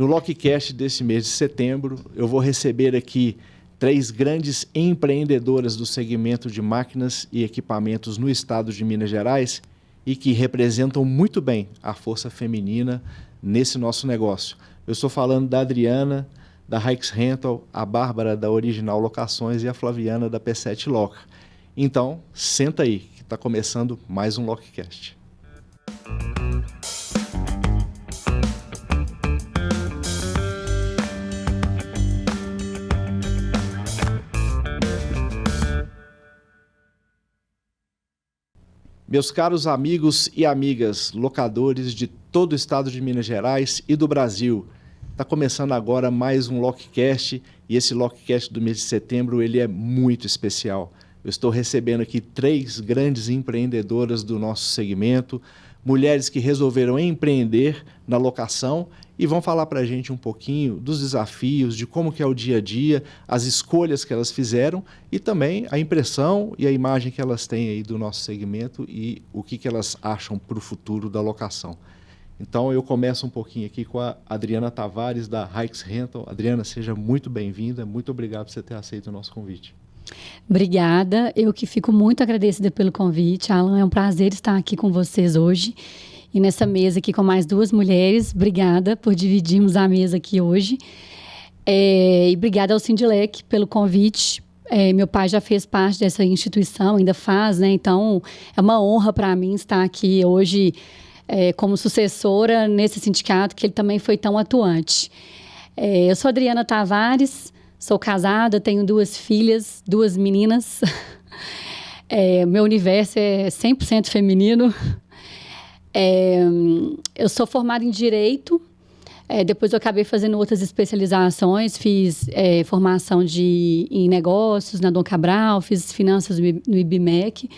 No LocCast desse mês de setembro, eu vou receber aqui 3 grandes empreendedoras do segmento de máquinas e equipamentos no estado de Minas Gerais e que representam muito bem a força feminina nesse nosso negócio. Eu estou falando da Adriana, da Rix Rental, a Bárbara da Original Locações e a Flaviana da P7 Loca. Então, senta aí, que está começando mais um LocCast. Meus caros amigos e amigas, locadores de todo o estado de Minas Gerais e do Brasil, está começando agora mais um LocCast e esse LocCast do mês de setembro ele é muito especial. Eu estou recebendo aqui 3 grandes empreendedoras do nosso segmento, mulheres que resolveram empreender na locação e vão falar para a gente um pouquinho dos desafios, de como que é o dia a dia, as escolhas que elas fizeram e também a impressão e a imagem que elas têm aí do nosso segmento e o que elas acham para o futuro da locação. Então eu começo um pouquinho aqui com a Adriana Tavares da Rix Rental. Adriana, seja muito bem-vinda, muito obrigado por você ter aceito o nosso convite. Obrigada, eu que fico muito agradecida pelo convite, Alan, é um prazer estar aqui com vocês hoje e nessa mesa aqui com mais 2 mulheres. Obrigada por dividirmos a mesa aqui hoje e obrigada ao Sindilec pelo convite. Meu pai já fez parte dessa instituição, ainda faz, né? Então é uma honra para mim estar aqui hoje como sucessora nesse sindicato que ele também foi tão atuante. Eu sou Adriana Tavares, sou casada, tenho 2 filhas, 2 meninas. Meu universo é 100% feminino. Eu sou formada em Direito. Depois eu acabei fazendo outras especializações. Fiz formação em negócios na Dom Cabral, fiz finanças no IBMEC.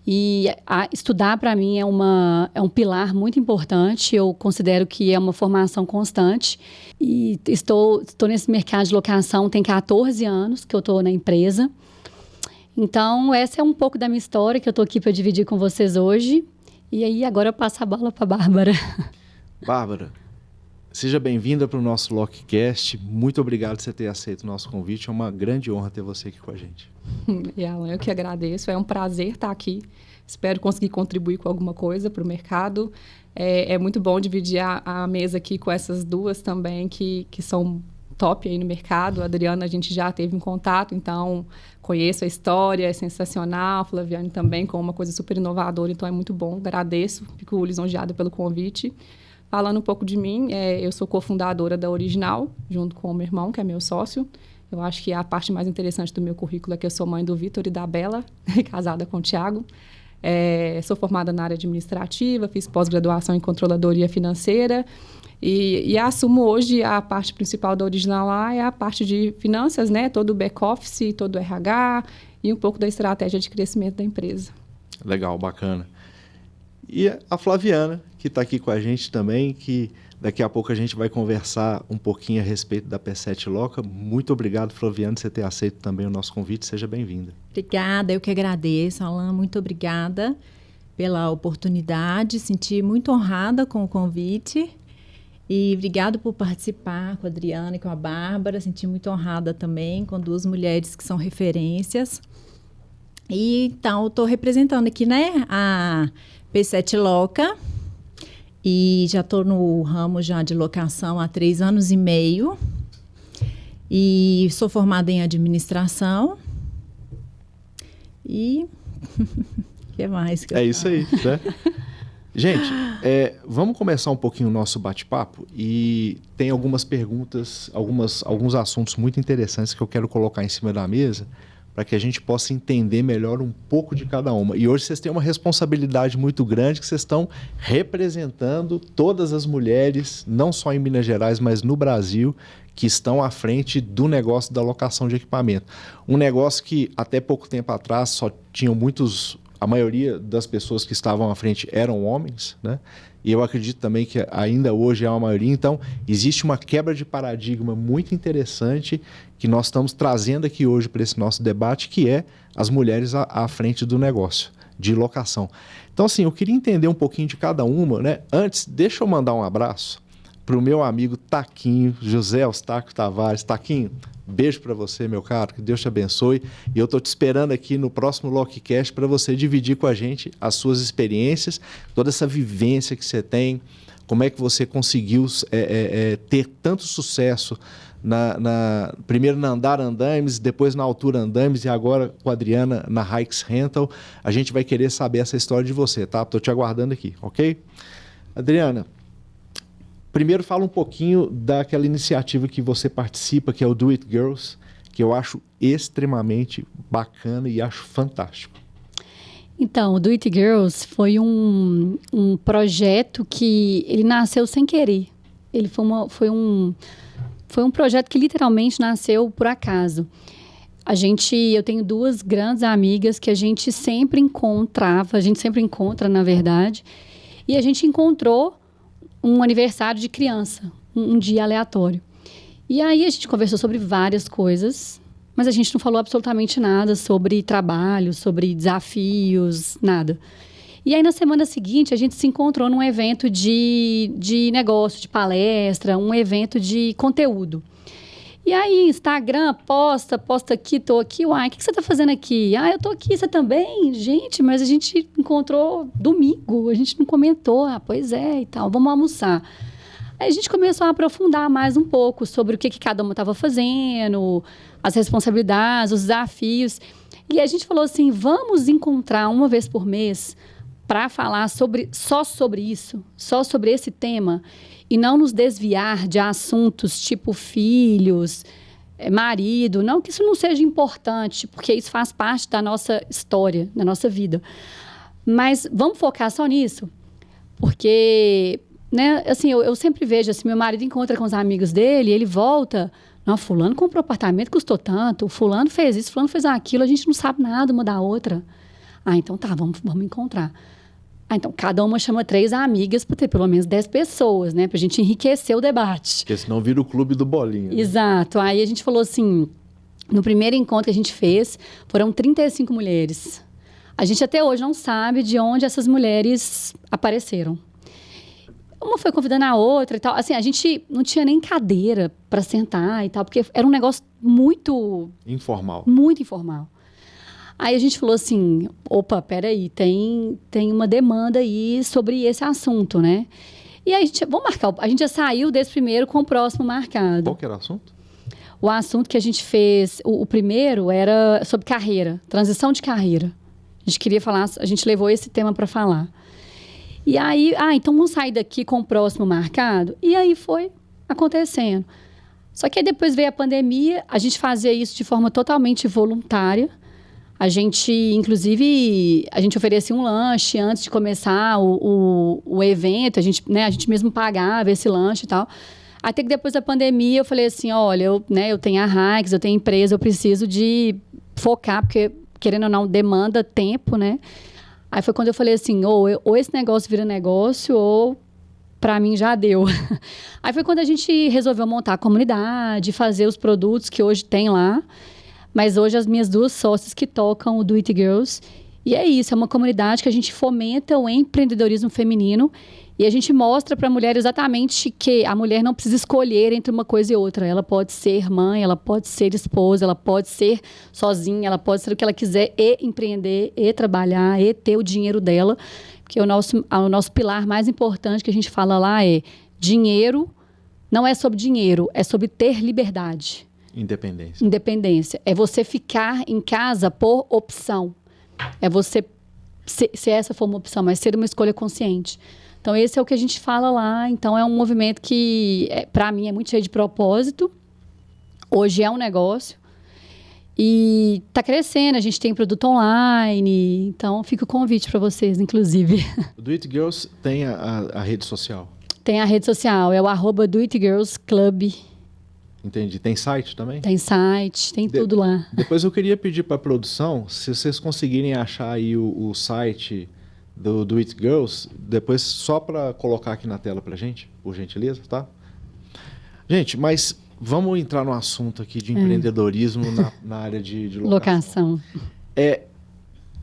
E estudar, para mim, é um pilar muito importante. Eu considero que é uma formação constante. E estou nesse mercado de locação tem 14 anos que eu estou na empresa. Então, essa é um pouco da minha história que eu estou aqui para dividir com vocês hoje. E aí, agora eu passo a bola para a Bárbara. Bárbara, seja bem-vinda para o nosso LocCast. Muito obrigado por você ter aceito o nosso convite. É uma grande honra ter você aqui com a gente. E Alan, eu que agradeço. É um prazer estar aqui. Espero conseguir contribuir com alguma coisa para o mercado. É muito bom dividir a mesa aqui com essas 2 também que são top aí no mercado. A Adriana, a gente já teve um contato, então conheço a história, é sensacional. A Flaviane também, com uma coisa super inovadora, então é muito bom. Agradeço, fico lisonjeada pelo convite. Falando um pouco de mim, eu sou cofundadora da Original, junto com o meu irmão, que é meu sócio. Eu acho que a parte mais interessante do meu currículo é que eu sou mãe do Vitor e da Bela, casada com o Thiago. Sou formada na área administrativa, fiz pós-graduação em controladoria financeira e assumo hoje a parte principal da Original lá é a parte de finanças, né? Todo o back-office, todo o RH e um pouco da estratégia de crescimento da empresa. Legal, bacana. E a Flaviana, que está aqui com a gente também, que daqui a pouco a gente vai conversar um pouquinho a respeito da P7 Loca. Muito obrigado, Flaviana, por você ter aceito também o nosso convite. Seja bem-vinda. Obrigada, eu que agradeço, Alan. Muito obrigada pela oportunidade. Senti muito honrada com o convite. E obrigado por participar com a Adriana e com a Bárbara. Senti muito honrada também com 2 mulheres que são referências. E então, eu estou representando aqui, né, a P7 Loca. E já estou no ramo já de locação há 3 anos e meio. E sou formada em administração. E o que mais? É isso aí, né? Gente, vamos começar um pouquinho o nosso bate-papo e tem algumas perguntas, alguns assuntos muito interessantes que eu quero colocar em cima da mesa para que a gente possa entender melhor um pouco de cada uma. E hoje vocês têm uma responsabilidade muito grande que vocês estão representando todas as mulheres, não só em Minas Gerais, mas no Brasil, que estão à frente do negócio da locação de equipamento. Um negócio que até pouco tempo atrás só tinham a maioria das pessoas que estavam à frente eram homens, né? E eu acredito também que ainda hoje é uma maioria. Então, existe uma quebra de paradigma muito interessante que nós estamos trazendo aqui hoje para esse nosso debate, que é as mulheres à frente do negócio de locação. Então, assim, eu queria entender um pouquinho de cada uma, né? Antes, deixa eu mandar um abraço para o meu amigo Taquinho, José Eustáquio Tavares. Taquinho, beijo para você, meu caro, que Deus te abençoe. E eu estou te esperando aqui no próximo Lockcast para você dividir com a gente as suas experiências, toda essa vivência que você tem, como é que você conseguiu ter tanto sucesso primeiro na Andar Andames, depois na Altura Andames e agora com a Adriana na Hikes Rental. A gente vai querer saber essa história de você, tá? Estou te aguardando aqui, ok? Adriana, primeiro fala um pouquinho daquela iniciativa que você participa, que é o Do It Girls, que eu acho extremamente bacana e acho fantástico. Então, o Do It Girls foi um projeto que ele nasceu sem querer. Ele foi um projeto que literalmente nasceu por acaso. Eu tenho duas grandes amigas que a gente sempre encontra, na verdade, e a gente encontrou um aniversário de criança, um dia aleatório. E aí a gente conversou sobre várias coisas, mas a gente não falou absolutamente nada sobre trabalho, sobre desafios, nada. E aí, na semana seguinte, a gente se encontrou num evento de negócio, de palestra, um evento de conteúdo. E aí, Instagram, posta aqui, tô aqui. Uai, o que você tá fazendo aqui? Ah, eu tô aqui, você também? Gente, mas a gente encontrou domingo, a gente não comentou. Ah, pois é, e tal, vamos almoçar. Aí a gente começou a aprofundar mais um pouco sobre o que cada uma estava fazendo, as responsabilidades, os desafios. E a gente falou assim, vamos encontrar uma vez por mês para falar só sobre isso, só sobre esse tema, e não nos desviar de assuntos tipo filhos, marido, não que isso não seja importante, porque isso faz parte da nossa história, da nossa vida. Mas vamos focar só nisso, porque, né, assim, eu sempre vejo, assim, meu marido encontra com os amigos dele, ele volta, não, fulano comprou apartamento, custou tanto, fulano fez isso, fulano fez aquilo, a gente não sabe nada uma da outra. Ah, então tá, vamos encontrar. Ah, então, cada uma chama 3 amigas para ter pelo menos 10 pessoas, né? Pra gente enriquecer o debate. Porque senão vira o clube do bolinho. Né? Exato. Aí a gente falou assim, no primeiro encontro que a gente fez, foram 35 mulheres. A gente até hoje não sabe de onde essas mulheres apareceram. Uma foi convidando a outra e tal. Assim, a gente não tinha nem cadeira para sentar e tal, porque era um negócio muito... informal. Muito informal. Aí a gente falou assim, opa, peraí, tem uma demanda aí sobre esse assunto, né? E aí a gente já saiu desse primeiro com o próximo marcado. Qual que era o assunto? O assunto que a gente fez, o primeiro era sobre carreira, transição de carreira. A gente queria falar, a gente levou esse tema para falar. E aí, então vamos sair daqui com o próximo marcado? E aí foi acontecendo. Só que aí depois veio a pandemia, a gente fazia isso de forma totalmente voluntária. A gente, inclusive, oferecia um lanche antes de começar o evento. A gente mesmo pagava esse lanche e tal. Até que depois da pandemia eu falei assim, olha, eu tenho a Hikes, eu tenho empresa, eu preciso de focar, porque, querendo ou não, demanda tempo, né? Aí foi quando eu falei assim, ou esse negócio vira negócio, ou para mim já deu. Aí foi quando a gente resolveu montar a comunidade, fazer os produtos que hoje tem lá. Mas hoje as minhas duas sócias que tocam o Do It Girls. E é isso, é uma comunidade que a gente fomenta o empreendedorismo feminino e a gente mostra para a mulher exatamente que a mulher não precisa escolher entre uma coisa e outra. Ela pode ser mãe, ela pode ser esposa, ela pode ser sozinha, ela pode ser o que ela quiser e empreender, e trabalhar, e ter o dinheiro dela. Porque o nosso pilar mais importante que a gente fala lá é dinheiro, não é sobre dinheiro, é sobre ter liberdade. Independência. É você ficar em casa por opção. É você, se essa for uma opção, mas ser uma escolha consciente. Então, esse é o que a gente fala lá. Então, é um movimento que, para mim, é muito cheio de propósito. Hoje é um negócio. E está crescendo. A gente tem produto online. Então, fica o convite para vocês, inclusive. O Do It Girls tem a rede social? Tem a rede social. É o @DoItGirlsClub. Entendi. Tem site também? Tem site, tem tudo lá. Depois eu queria pedir para a produção, se vocês conseguirem achar aí o site do Do It Girls, depois só para colocar aqui na tela para gente, por gentileza, tá? Gente, mas vamos entrar no assunto aqui de empreendedorismo na área de locação.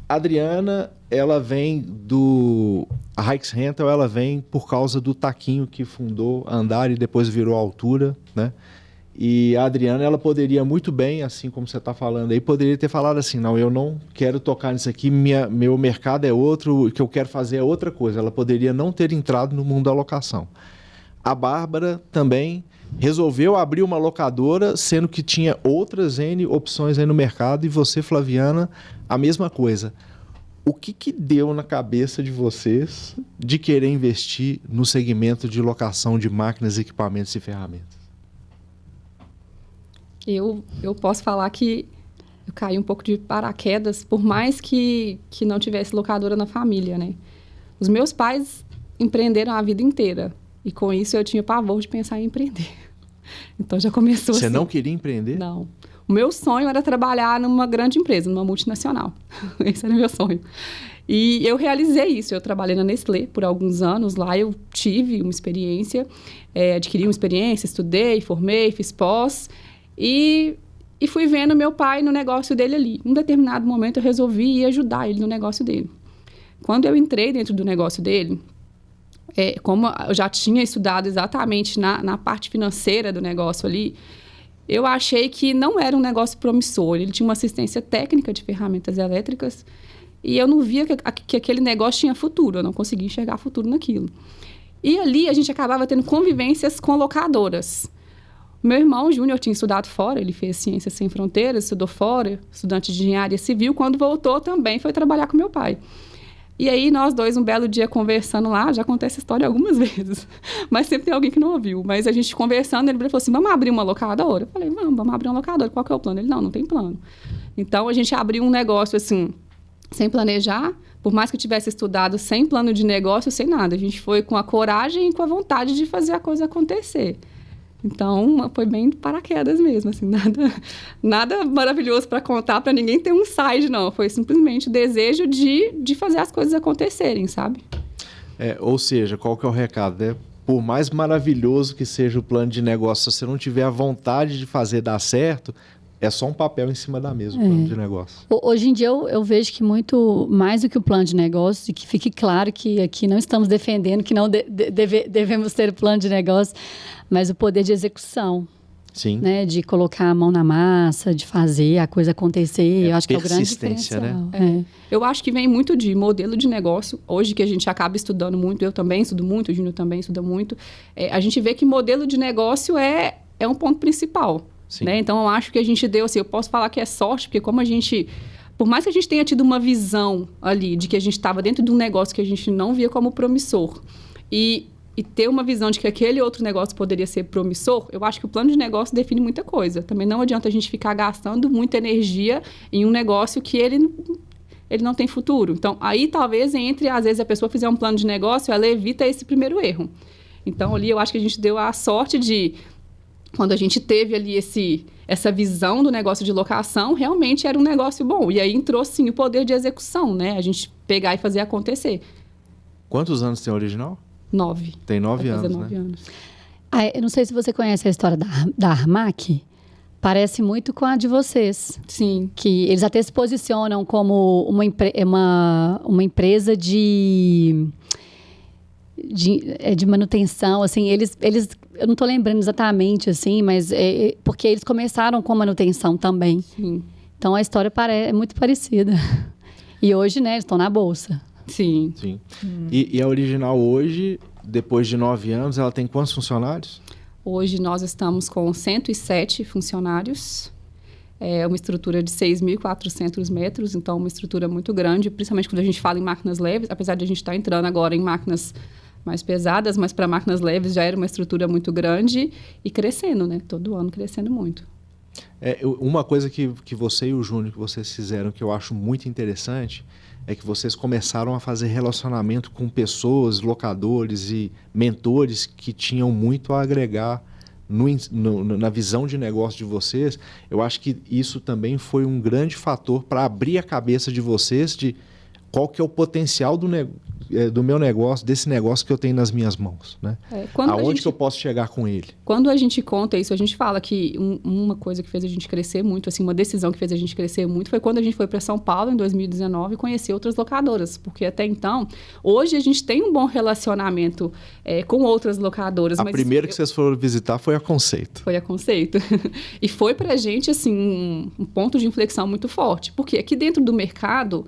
A Adriana ela vem do... A Rijksrental, ela vem por causa do Taquinho que fundou a Andar e depois virou a Altura, né? E a Adriana, ela poderia muito bem, assim como você está falando aí, poderia ter falado assim, não, eu não quero tocar nisso aqui, meu mercado é outro, o que eu quero fazer é outra coisa. Ela poderia não ter entrado no mundo da locação. A Bárbara também resolveu abrir uma locadora, sendo que tinha outras N opções aí no mercado, e você, Flaviana, a mesma coisa. O que deu na cabeça de vocês de querer investir no segmento de locação de máquinas, equipamentos e ferramentas? Eu posso falar que eu caí um pouco de paraquedas, por mais que não tivesse locadora na família, né? Os meus pais empreenderam a vida inteira. E com isso eu tinha pavor de pensar em empreender. Então já começou Você assim. não queria empreender? Não. O meu sonho era trabalhar numa grande empresa, numa multinacional. Esse era o meu sonho. E eu realizei isso. Eu trabalhei na Nestlé por alguns anos. Lá eu tive uma experiência, adquiri uma experiência, estudei, formei, fiz pós. E fui vendo meu pai no negócio dele ali. Em um determinado momento eu resolvi ir ajudar ele no negócio dele. Quando eu entrei dentro do negócio dele, como eu já tinha estudado exatamente na parte financeira do negócio ali, eu achei que não era um negócio promissor. Ele tinha uma assistência técnica de ferramentas elétricas e eu não via que aquele negócio tinha futuro. Eu não conseguia enxergar futuro naquilo. E ali a gente acabava tendo convivências com locadoras. Meu irmão Júnior tinha estudado fora, ele fez Ciências Sem Fronteiras, estudou fora, estudante de engenharia civil. Quando voltou também foi trabalhar com meu pai. E aí nós dois, um belo dia conversando lá, já contei essa história algumas vezes, mas sempre tem alguém que não ouviu. Mas a gente conversando, ele falou assim, vamos abrir uma locadora? Eu falei, vamos abrir uma locadora, qual que é o plano? Ele, não tem plano. Então a gente abriu um negócio assim, sem planejar, por mais que eu tivesse estudado sem plano de negócio, sem nada. A gente foi com a coragem e com a vontade de fazer a coisa acontecer. Então, foi bem de paraquedas mesmo, assim, nada maravilhoso para contar, para ninguém ter um side, não. Foi simplesmente o desejo de fazer as coisas acontecerem, sabe? Ou seja, qual que é o recado, né? Por mais maravilhoso que seja o plano de negócio, se você não tiver a vontade de fazer dar certo, é só um papel em cima da mesa o plano de negócio. Hoje em dia eu vejo que muito mais do que o plano de negócio, e que fique claro que aqui não estamos defendendo que não devemos ter plano de negócio, mas o poder de execução. Sim. Né? De colocar a mão na massa, de fazer a coisa acontecer. Eu acho que é o grande diferencial. Né? Eu acho que vem muito de modelo de negócio. Hoje que a gente acaba estudando muito, eu também estudo muito, o Júnior também estuda muito, a gente vê que modelo de negócio é um ponto principal. Né? Então, eu acho que a gente deu, assim, eu posso falar que é sorte, porque como a gente... Por mais que a gente tenha tido uma visão ali de que a gente estava dentro de um negócio que a gente não via como promissor e ter uma visão de que aquele outro negócio poderia ser promissor, eu acho que o plano de negócio define muita coisa. Também não adianta a gente ficar gastando muita energia em um negócio que ele não tem futuro. Então, aí talvez entre, às vezes, a pessoa fizer um plano de negócio, ela evita esse primeiro erro. Então, ali eu acho que a gente deu a sorte de... Quando a gente teve ali essa visão do negócio de locação, realmente era um negócio bom. E aí entrou, sim, o poder de execução, né? A gente pegar e fazer acontecer. Quantos anos tem a Original? 9. Tem 9 anos, 9 né? anos. Eu não sei se você conhece a história da Armac. Parece muito com a de vocês. Sim. Que eles até se posicionam como uma empresa de manutenção, assim, eles eu não estou lembrando exatamente, assim, mas porque eles começaram com manutenção também. Sim. Então, a história é muito parecida. E hoje, né, eles estão na Bolsa. Sim. E a Original hoje, depois de 9 anos, ela tem quantos funcionários? Hoje nós estamos com 107 funcionários. É uma estrutura de 6.400 metros, então uma estrutura muito grande, principalmente quando a gente fala em máquinas leves, apesar de a gente estar entrando agora em máquinas mais pesadas, mas para máquinas leves já era uma estrutura muito grande e crescendo, né? Todo ano crescendo muito. Uma coisa que você e o Júnior, que vocês fizeram, que eu acho muito interessante, é que vocês começaram a fazer relacionamento com pessoas, locadores e mentores que tinham muito a agregar na visão de negócio de vocês. Eu acho que isso também foi um grande fator para abrir a cabeça de vocês de qual que é o potencial do meu negócio, desse negócio que eu tenho nas minhas mãos, né? Aonde que eu posso chegar com ele? Quando a gente conta isso, a gente fala que uma coisa que fez a gente crescer muito, assim, uma decisão que fez a gente crescer muito foi quando a gente foi para São Paulo em 2019 e conhecer outras locadoras, porque até então, hoje a gente tem um bom relacionamento com outras locadoras. A primeira que vocês foram visitar foi a Conceito. Foi a Conceito. E foi pra gente, assim, um ponto de inflexão muito forte, porque aqui dentro do mercado...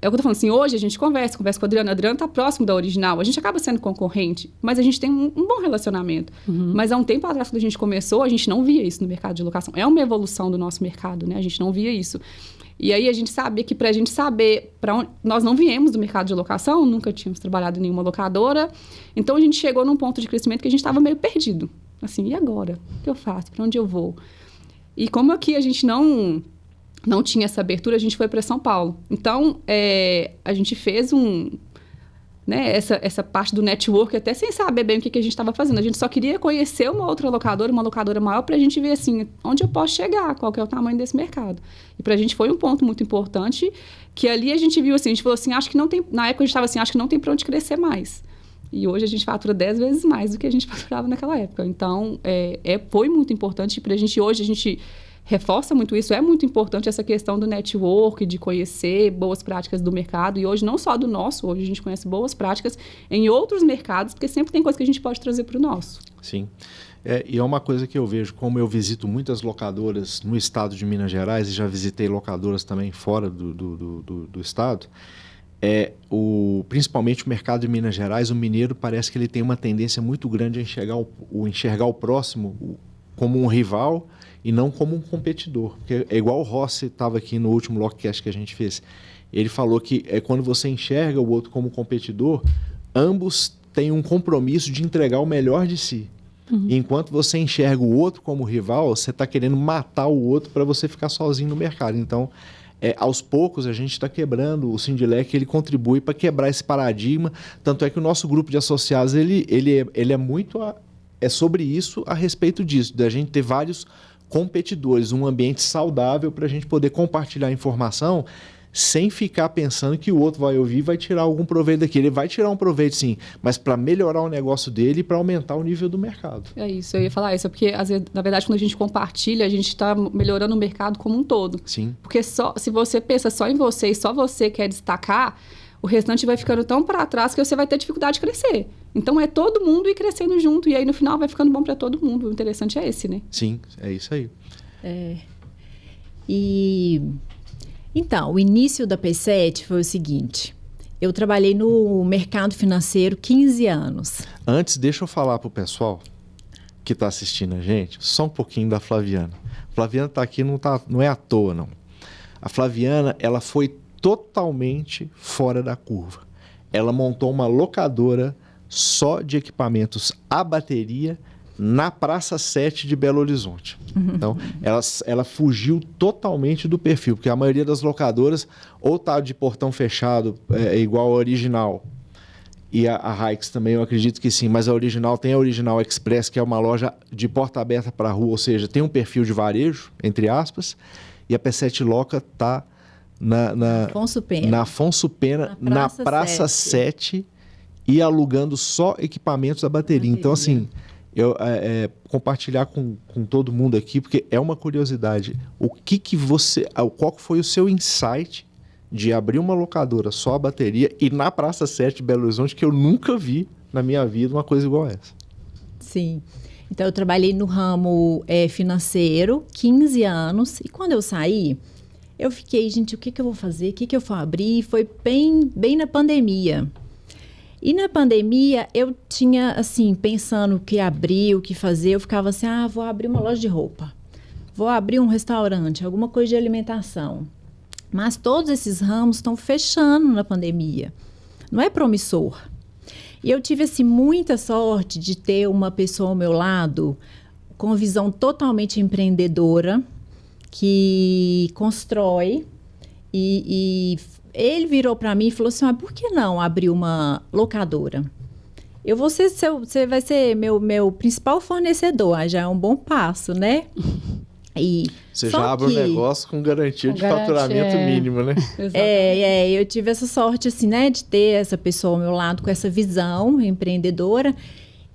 É o que eu tô falando, assim, hoje a gente conversa com a Adriana. A Adriana tá próximo da Original. A gente acaba sendo concorrente, mas a gente tem um bom relacionamento. Mas há um tempo atrás, quando a gente começou, a gente não via isso no mercado de locação. É uma evolução do nosso mercado, né? A gente não via isso. E aí a gente sabia que pra gente saber para onde... Nós não viemos do mercado de locação, nunca tínhamos trabalhado em nenhuma locadora. Então a gente chegou num ponto de crescimento que a gente estava meio perdido. Assim, e agora? O que eu faço? Para onde eu vou? E como aqui a gente não tinha essa abertura, a gente foi para São Paulo. Então, a gente fez essa parte do network, até sem saber bem o que a gente estava fazendo. A gente só queria conhecer uma locadora maior, para a gente ver, assim, onde eu posso chegar, qual que é o tamanho desse mercado. E para a gente foi um ponto muito importante, que ali a gente viu, assim, a gente falou assim, acho que não tem... Na época a gente estava assim, acho que não tem para onde crescer mais. E hoje a gente fatura 10 vezes mais do que a gente faturava naquela época. Então, foi muito importante para a gente. Hoje a gente reforça muito isso. É muito importante essa questão do network, de conhecer boas práticas do mercado. E hoje, não só do nosso, hoje a gente conhece boas práticas em outros mercados, porque sempre tem coisa que a gente pode trazer para o nosso. Sim. E é uma coisa que eu vejo, como eu visito muitas locadoras no estado de Minas Gerais, e já visitei locadoras também fora do estado, principalmente o mercado de Minas Gerais, o mineiro parece que ele tem uma tendência muito grande a enxergar o próximo como um rival e não como um competidor. Porque é igual o Rossi estava aqui no último Lockcast que a gente fez. Ele falou que quando você enxerga o outro como competidor, ambos têm um compromisso de entregar o melhor de si. Enquanto você enxerga o outro como rival, você está querendo matar o outro para você ficar sozinho no mercado. Então, aos poucos, a gente está quebrando. O Sindilec, ele contribui para quebrar esse paradigma. Tanto é que o nosso grupo de associados, ele é muito... É sobre isso, a respeito disso, da gente ter vários competidores, um ambiente saudável para a gente poder compartilhar informação sem ficar pensando que o outro vai ouvir e vai tirar algum proveito daquilo. Ele vai tirar um proveito, sim, mas para melhorar o negócio dele e para aumentar o nível do mercado. É isso, eu ia falar isso, porque, às vezes, na verdade, quando a gente compartilha, a gente está melhorando o mercado como um todo. Sim. Porque se você pensa só em você e só você quer destacar, o restante vai ficando tão para trás que você vai ter dificuldade de crescer. Então, é todo mundo ir crescendo junto, e aí, no final, vai ficando bom para todo mundo. O interessante é esse, né? Sim, é isso aí. Então, o início da P7 foi o seguinte. Eu trabalhei no mercado financeiro 15 anos. Antes, deixa eu falar para o pessoal que está assistindo a gente, só um pouquinho da Flaviana. A Flaviana está aqui, não é à toa, não. A Flaviana, ela foi totalmente fora da curva. Ela montou uma locadora só de equipamentos a bateria na Praça 7 de Belo Horizonte. Então, ela fugiu totalmente do perfil, porque a maioria das locadoras ou tá de portão fechado, igual a Original, e a Hikes também, eu acredito que sim, mas a Original tem a Original Express, que é uma loja de porta aberta para a rua, ou seja, tem um perfil de varejo, entre aspas, e a P7 Loca está na Afonso Pena, na Praça 7, e alugando só equipamentos da bateria. Então, assim, eu compartilhar com todo mundo aqui, porque é uma curiosidade. Qual foi o seu insight de abrir uma locadora só a bateria e na Praça 7 de Belo Horizonte, que eu nunca vi na minha vida uma coisa igual a essa? Sim. Então, eu trabalhei no ramo financeiro 15 anos, e quando eu saí, eu fiquei, gente, o que eu vou fazer? O que eu vou abrir? Foi bem na pandemia. E na pandemia, eu tinha, assim, pensando o que abrir, o que fazer. Eu ficava assim, vou abrir uma loja de roupa. Vou abrir um restaurante, alguma coisa de alimentação. Mas todos esses ramos estão fechando na pandemia. Não é promissor. E eu tive, assim, muita sorte de ter uma pessoa ao meu lado com visão totalmente empreendedora, que constrói e ele virou para mim e falou assim, por que não abrir uma locadora? Você vai ser meu principal fornecedor, já é um bom passo, né? Você já abre um negócio com garantia de faturamento mínimo, né? Eu tive essa sorte, assim, né, de ter essa pessoa ao meu lado com essa visão empreendedora.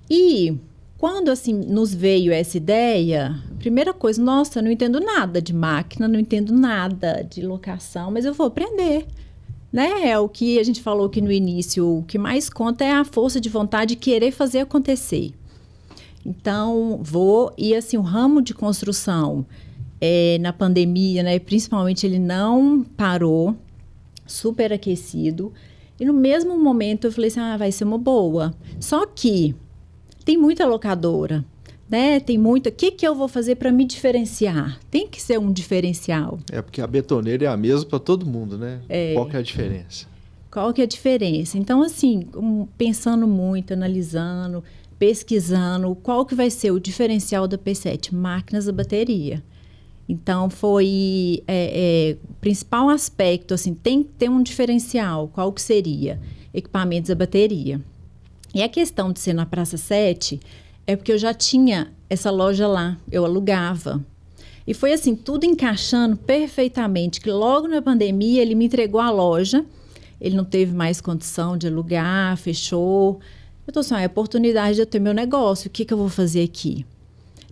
E quando, assim, nos veio essa ideia, a primeira coisa, nossa, eu não entendo nada de máquina, não entendo nada de locação, mas eu vou aprender, né? É o que a gente falou aqui no início, o que mais conta é a força de vontade de querer fazer acontecer. Então, e assim, o ramo de construção, na pandemia, né, principalmente, ele não parou, super aquecido. E no mesmo momento eu falei assim, vai ser uma boa. Só que tem muita locadora, né? Tem muita. O que eu vou fazer para me diferenciar? Tem que ser um diferencial. Porque a betoneira é a mesma para todo mundo, né? Qual que é a diferença? Qual que é a diferença? Então, assim, pensando muito, analisando, pesquisando, qual que vai ser o diferencial da P7? Máquinas a bateria. Então, foi o principal aspecto, assim, tem que ter um diferencial. Qual que seria? Equipamentos a bateria. E a questão de ser na Praça 7 é porque eu já tinha essa loja lá, eu alugava. E foi assim, tudo encaixando perfeitamente, que logo na pandemia ele me entregou a loja, ele não teve mais condição de alugar, fechou. Eu tô assim, é a oportunidade de eu ter meu negócio, o que eu vou fazer aqui?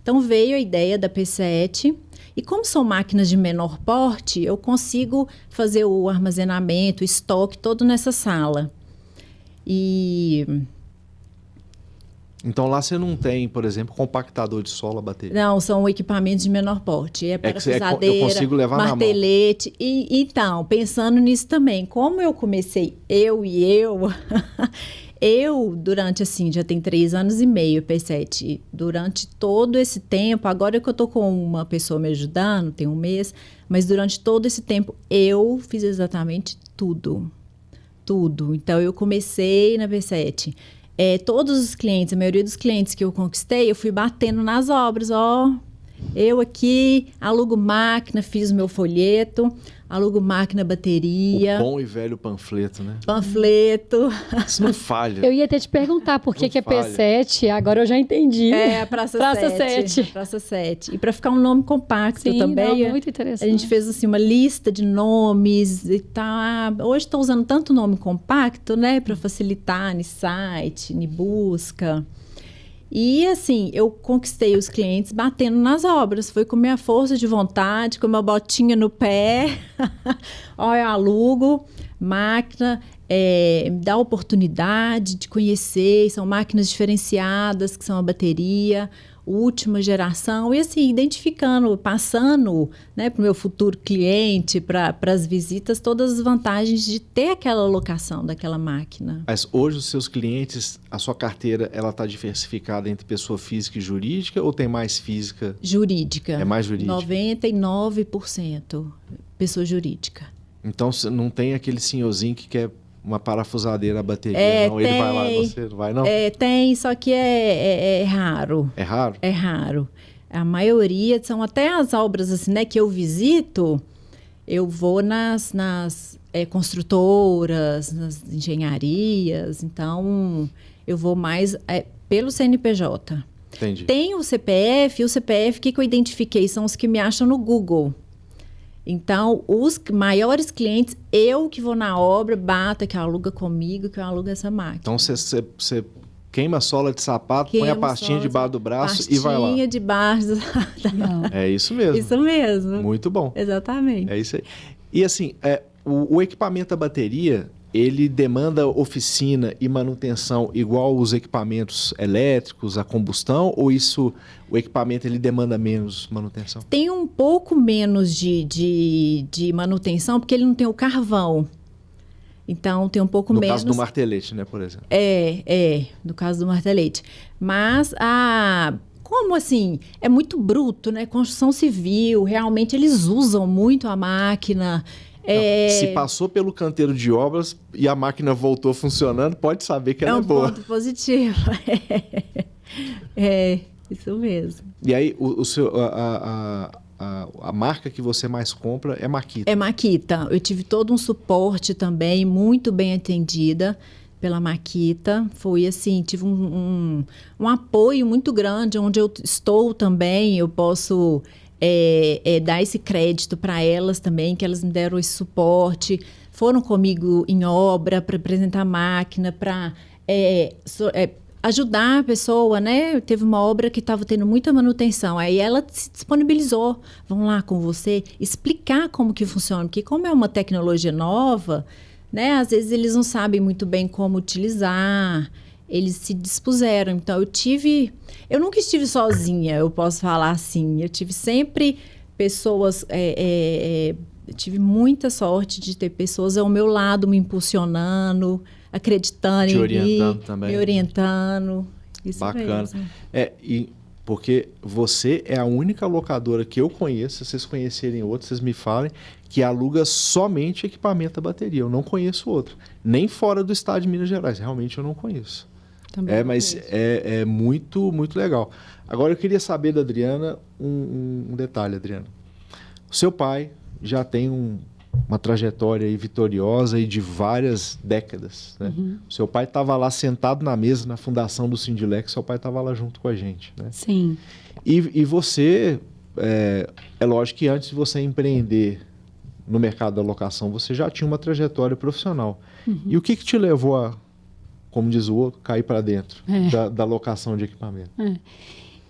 Então veio a ideia da P7, e como são máquinas de menor porte, eu consigo fazer o armazenamento, o estoque todo nessa sala. Então lá você não tem, por exemplo, compactador de solo a bateria? Não, são equipamentos de menor porte. É parafusadeira, eu consigo levar martelete. Na mão. Então, pensando nisso também, como eu comecei, eu, durante, assim, já tem 3 anos e meio, P7, durante todo esse tempo, agora que eu tô com uma pessoa me ajudando, tem 1 mês, mas durante todo esse tempo, eu fiz exatamente tudo. Tudo. Então, eu comecei na P7. Todos os clientes, a maioria dos clientes que eu conquistei, eu fui batendo nas obras, eu aqui alugo máquina, fiz o meu folheto, alugo máquina, bateria. O bom e velho panfleto, né? Panfleto. Isso não falha. Eu ia até te perguntar por que é P7, agora eu já entendi. Praça 7. Praça 7. E para ficar um nome compacto. Sim, também. Não, muito interessante. A gente fez assim uma lista de nomes e tal. Hoje estou usando tanto nome compacto, né? Para facilitar no site, no busca. E assim, eu conquistei os clientes batendo nas obras. Foi com minha força de vontade, com uma botinha no pé. Eu alugo máquina, me dá a oportunidade de conhecer. São máquinas diferenciadas, que são a bateria, última geração. E assim, identificando, passando, né, para o meu futuro cliente, para as visitas, todas as vantagens de ter aquela locação daquela máquina. Mas hoje os seus clientes, a sua carteira, ela está diversificada entre pessoa física e jurídica ou tem mais física? Jurídica. É mais jurídica? 99% pessoa jurídica. Então não tem aquele senhorzinho que quer uma parafusadeira a bateria, não? Ele vai lá e você não vai, não? Tem, só que é raro. É raro? É raro. A maioria são até as obras assim, né, que eu visito, eu vou nas construtoras, nas engenharias, então eu vou mais pelo CNPJ. Entendi. Tem o CPF, o que eu identifiquei? São os que me acham no Google. Então, os maiores clientes, eu que vou na obra, bata, que aluga comigo, que eu alugo essa máquina. Então, você queima a sola de sapato, põe a pastinha debaixo do braço e vai lá. Pastinha debaixo do... É isso mesmo. Isso mesmo. Muito bom. Exatamente. É isso aí. E assim, o equipamento da bateria, ele demanda oficina e manutenção igual os equipamentos elétricos, a combustão, ou o equipamento ele demanda menos manutenção? Tem um pouco menos de manutenção, porque ele não tem o carvão. Então, tem um pouco menos... No caso do martelete, né, por exemplo? No caso do martelete. Mas, como assim, é muito bruto, né? Construção civil, realmente eles usam muito a máquina... Se passou pelo canteiro de obras e a máquina voltou funcionando, pode saber que ela é boa. É um ponto positivo. Isso mesmo. E aí, a marca que você mais compra é Makita? É Makita. Eu tive todo um suporte também, muito bem atendida pela Makita. Foi assim, tive um apoio muito grande, onde eu estou também, eu posso dar esse crédito para elas também, que elas me deram esse suporte, foram comigo em obra para apresentar a máquina, para ajudar a pessoa, né? Teve uma obra que estava tendo muita manutenção, aí ela se disponibilizou, vão lá com você, explicar como que funciona, porque como é uma tecnologia nova, né? Às vezes eles não sabem muito bem como utilizar, eles se dispuseram. Então, eu nunca estive sozinha, eu posso falar assim. Eu tive sempre pessoas... eu tive muita sorte de ter pessoas ao meu lado me impulsionando, acreditando te em orientando mim, também. me orientando. Isso Bacana. mesmo. Porque você é a única locadora que eu conheço, se vocês conhecerem outros, vocês me falem, que aluga somente equipamento a bateria. Eu não conheço outro. Nem fora do estado de Minas Gerais. Realmente eu não conheço. Também Mas é muito, muito legal. Agora eu queria saber da Adriana um detalhe, Adriana. O seu pai já tem uma trajetória aí vitoriosa e de várias décadas, né? Uhum. O seu pai estava lá sentado na mesa na fundação do Sindilex, seu pai estava lá junto com a gente, né? Sim. E você, é lógico que antes de você empreender no mercado da locação, você já tinha uma trajetória profissional. Uhum. E o que te levou a, como diz o outro, cair para dentro da locação de equipamento?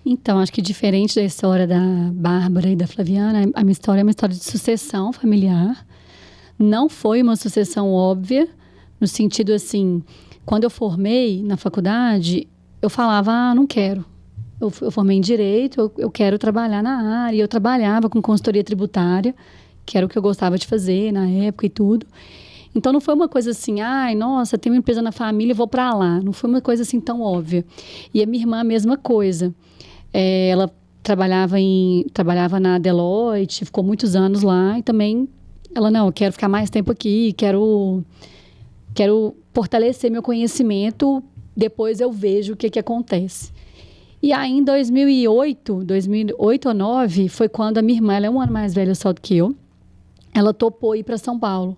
Então, acho que diferente da história da Bárbara e da Flaviana, a minha história é uma história de sucessão familiar. Não foi uma sucessão óbvia, no sentido assim, quando eu formei na faculdade, eu falava, não quero. Eu formei em Direito, eu quero trabalhar na área. Eu trabalhava com consultoria tributária, que era o que eu gostava de fazer na época e tudo. Então, não foi uma coisa assim, nossa, tem uma empresa na família, vou para lá. Não foi uma coisa assim tão óbvia. E a minha irmã, a mesma coisa. Ela trabalhava na Deloitte, ficou muitos anos lá e também ela, não, eu quero ficar mais tempo aqui, quero fortalecer meu conhecimento, depois eu vejo o que acontece. E aí, em 2008 ou 2009, foi quando a minha irmã, ela é um ano mais velha só do que eu, ela topou ir para São Paulo.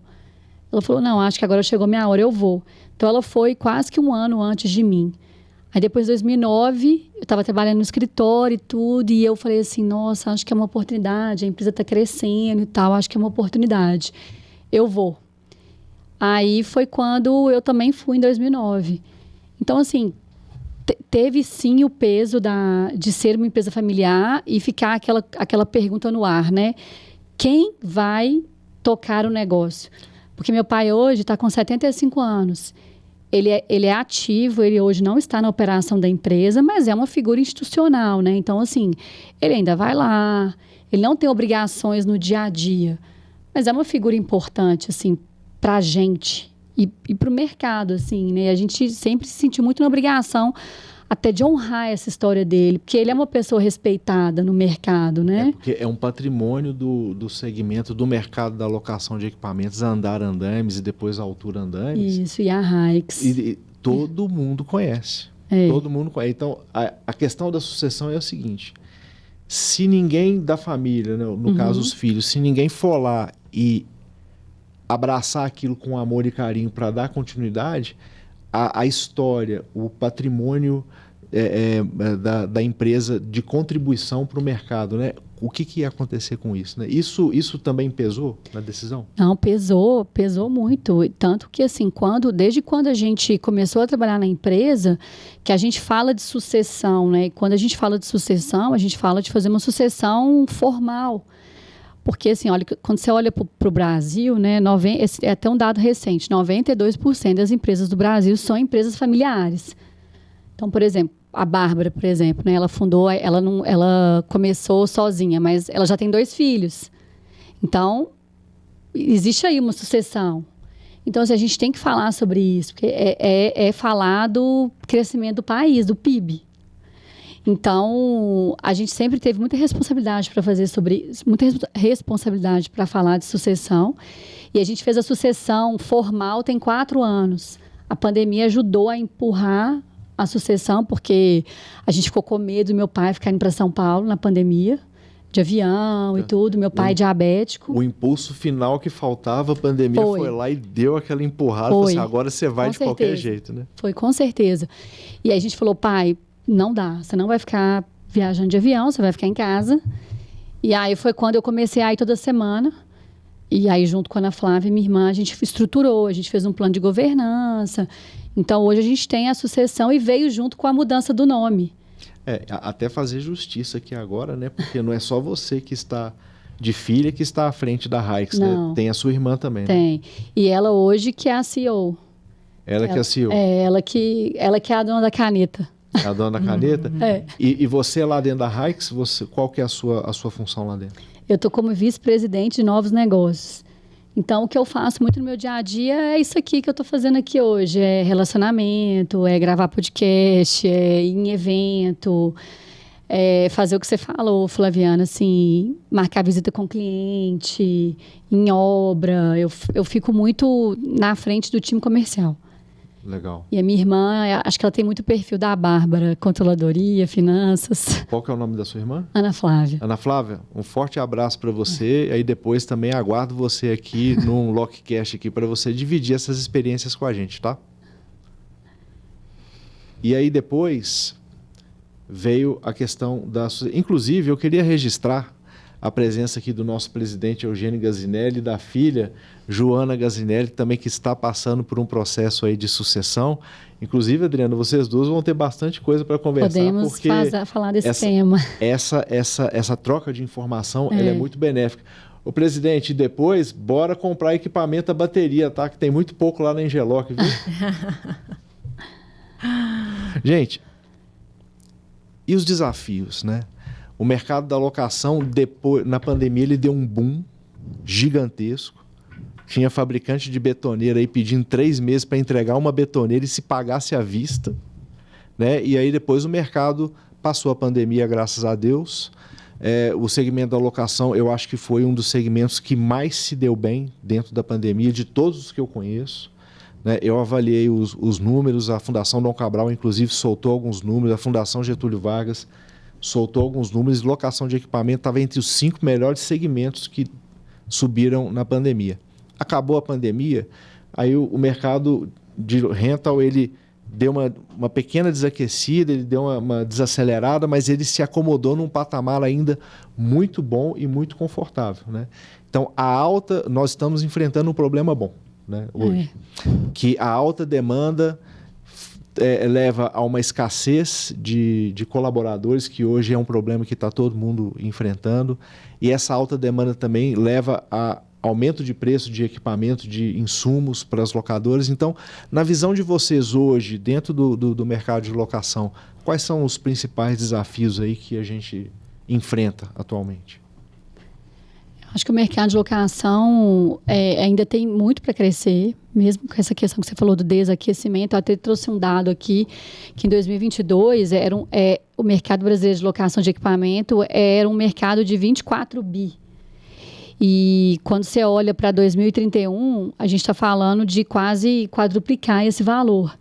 Ela falou, não, acho que agora chegou minha hora, eu vou. Então, ela foi quase que um ano antes de mim. Aí, depois de 2009, eu estava trabalhando no escritório e tudo, e eu falei assim, nossa, acho que é uma oportunidade, a empresa está crescendo e tal, acho que é uma oportunidade. Eu vou. Aí, foi quando eu também fui, em 2009. Então, assim, teve sim o peso de ser uma empresa familiar e ficar aquela pergunta no ar, né? Quem vai tocar o negócio? Porque meu pai hoje está com 75 anos. Ele é ativo, ele hoje não está na operação da empresa, mas é uma figura institucional, né? Então, assim, ele ainda vai lá, ele não tem obrigações no dia a dia, mas é uma figura importante, assim, para a gente e para o mercado, assim, né? A gente sempre se sentiu muito na obrigação até de honrar essa história dele, porque ele é uma pessoa respeitada no mercado, né? Porque é um patrimônio do segmento do mercado da locação de equipamentos, andar andames e depois altura andames. Isso, e a Hikes. E todo mundo conhece. Todo mundo conhece. Então, a questão da sucessão é o seguinte, se ninguém da família, né, no caso os filhos, se ninguém for lá e abraçar aquilo com amor e carinho para dar continuidade, a história, o patrimônio da empresa de contribuição para o mercado, né? O que ia acontecer com isso, né? Isso também pesou na decisão? Não, pesou muito. Tanto que, assim, desde quando a gente começou a trabalhar na empresa, que a gente fala de sucessão, né? E quando a gente fala de sucessão, a gente fala de fazer uma sucessão formal. Porque, assim, olha, quando você olha para o Brasil, né, é até um dado recente, 92% das empresas do Brasil são empresas familiares. Então, por exemplo, a Bárbara, por exemplo, né, ela começou sozinha, mas ela já tem 2 filhos. Então, existe aí uma sucessão. Então, assim, a gente tem que falar sobre isso, porque é falar do crescimento do país, do PIB. Então, a gente sempre teve muita responsabilidade para fazer muita responsabilidade para falar de sucessão. E a gente fez a sucessão formal tem 4 anos. A pandemia ajudou a empurrar a sucessão, porque a gente ficou com medo do meu pai ficar indo para São Paulo na pandemia, de avião e tudo. Meu pai é diabético. O impulso final que faltava, a pandemia foi lá e deu aquela empurrada. Falou assim, agora você vai de qualquer jeito, né? Foi, com certeza. E aí a gente falou, pai, não dá, você não vai ficar viajando de avião, você vai ficar em casa E aí foi quando eu comecei a ir toda semana. E aí, junto com a Ana Flávia e minha irmã, a gente estruturou, a gente fez um plano de governança. Então, hoje a gente tem a sucessão e veio junto com a mudança do nome. Até fazer justiça aqui agora, né? Porque não é só você que está de filha que está à frente da Hikes, né? Tem a sua irmã também, né? Tem. E ela hoje que é a CEO. Ela que é a CEO. Ela que é a dona da caneta. A dona da caneta? É. E você lá dentro da Hikes, qual que é a sua função lá dentro? Eu estou como vice-presidente de novos negócios. Então, o que eu faço muito no meu dia a dia é isso aqui que eu estou fazendo aqui hoje. É relacionamento, é gravar podcast, é ir em evento, é fazer o que você falou, Flaviana, assim, marcar visita com cliente, em obra. Eu fico muito na frente do time comercial. Legal. E a minha irmã, acho que ela tem muito perfil da Bárbara, controladoria, finanças. Qual que é o nome da sua irmã? Ana Flávia. Ana Flávia, um forte abraço para você. Aí depois também aguardo você aqui num Lockcast aqui para você dividir essas experiências com a gente, tá? E aí depois veio a questão da... Inclusive, eu queria registrar a presença aqui do nosso presidente Eugênio Gazinelli e da filha Joana Gazinelli, também que está passando por um processo aí de sucessão. Inclusive, Adriana, vocês duas vão ter bastante coisa para conversar. Podemos porque falar desse tema. Essa troca de informação ela é muito benéfica. O presidente, depois, bora comprar equipamento a bateria, tá? Que tem muito pouco lá na Engeloc, viu? Gente, e os desafios, né? O mercado da locação, depois, na pandemia, ele deu um boom gigantesco. Tinha fabricante de betoneira aí pedindo 3 meses para entregar uma betoneira e se pagasse à vista, né? E aí depois o mercado passou a pandemia, graças a Deus. O segmento da locação, eu acho que foi um dos segmentos que mais se deu bem dentro da pandemia, de todos os que eu conheço, né? Eu avaliei os números, a Fundação Dom Cabral, inclusive, soltou alguns números, a Fundação Getúlio Vargas soltou alguns números, locação de equipamento estava entre os 5 melhores segmentos que subiram na pandemia. Acabou a pandemia, aí o mercado de rental ele deu uma pequena desaquecida, ele deu uma desacelerada, mas ele se acomodou num patamar ainda muito bom e muito confortável, né? Então, nós estamos enfrentando um problema bom, né, hoje, que a alta demanda leva a uma escassez de colaboradores, que hoje é um problema que está todo mundo enfrentando, e essa alta demanda também leva a aumento de preço de equipamento, de insumos para as locadoras. Então, na visão de vocês hoje, dentro do mercado de locação, quais são os principais desafios aí que a gente enfrenta atualmente? Acho que o mercado de locação ainda tem muito para crescer, mesmo com essa questão que você falou do desaquecimento. Eu até trouxe um dado aqui, que em 2022 o mercado brasileiro de locação de equipamento era um mercado de 24 bi. E quando você olha para 2031, a gente está falando de quase quadruplicar esse valor.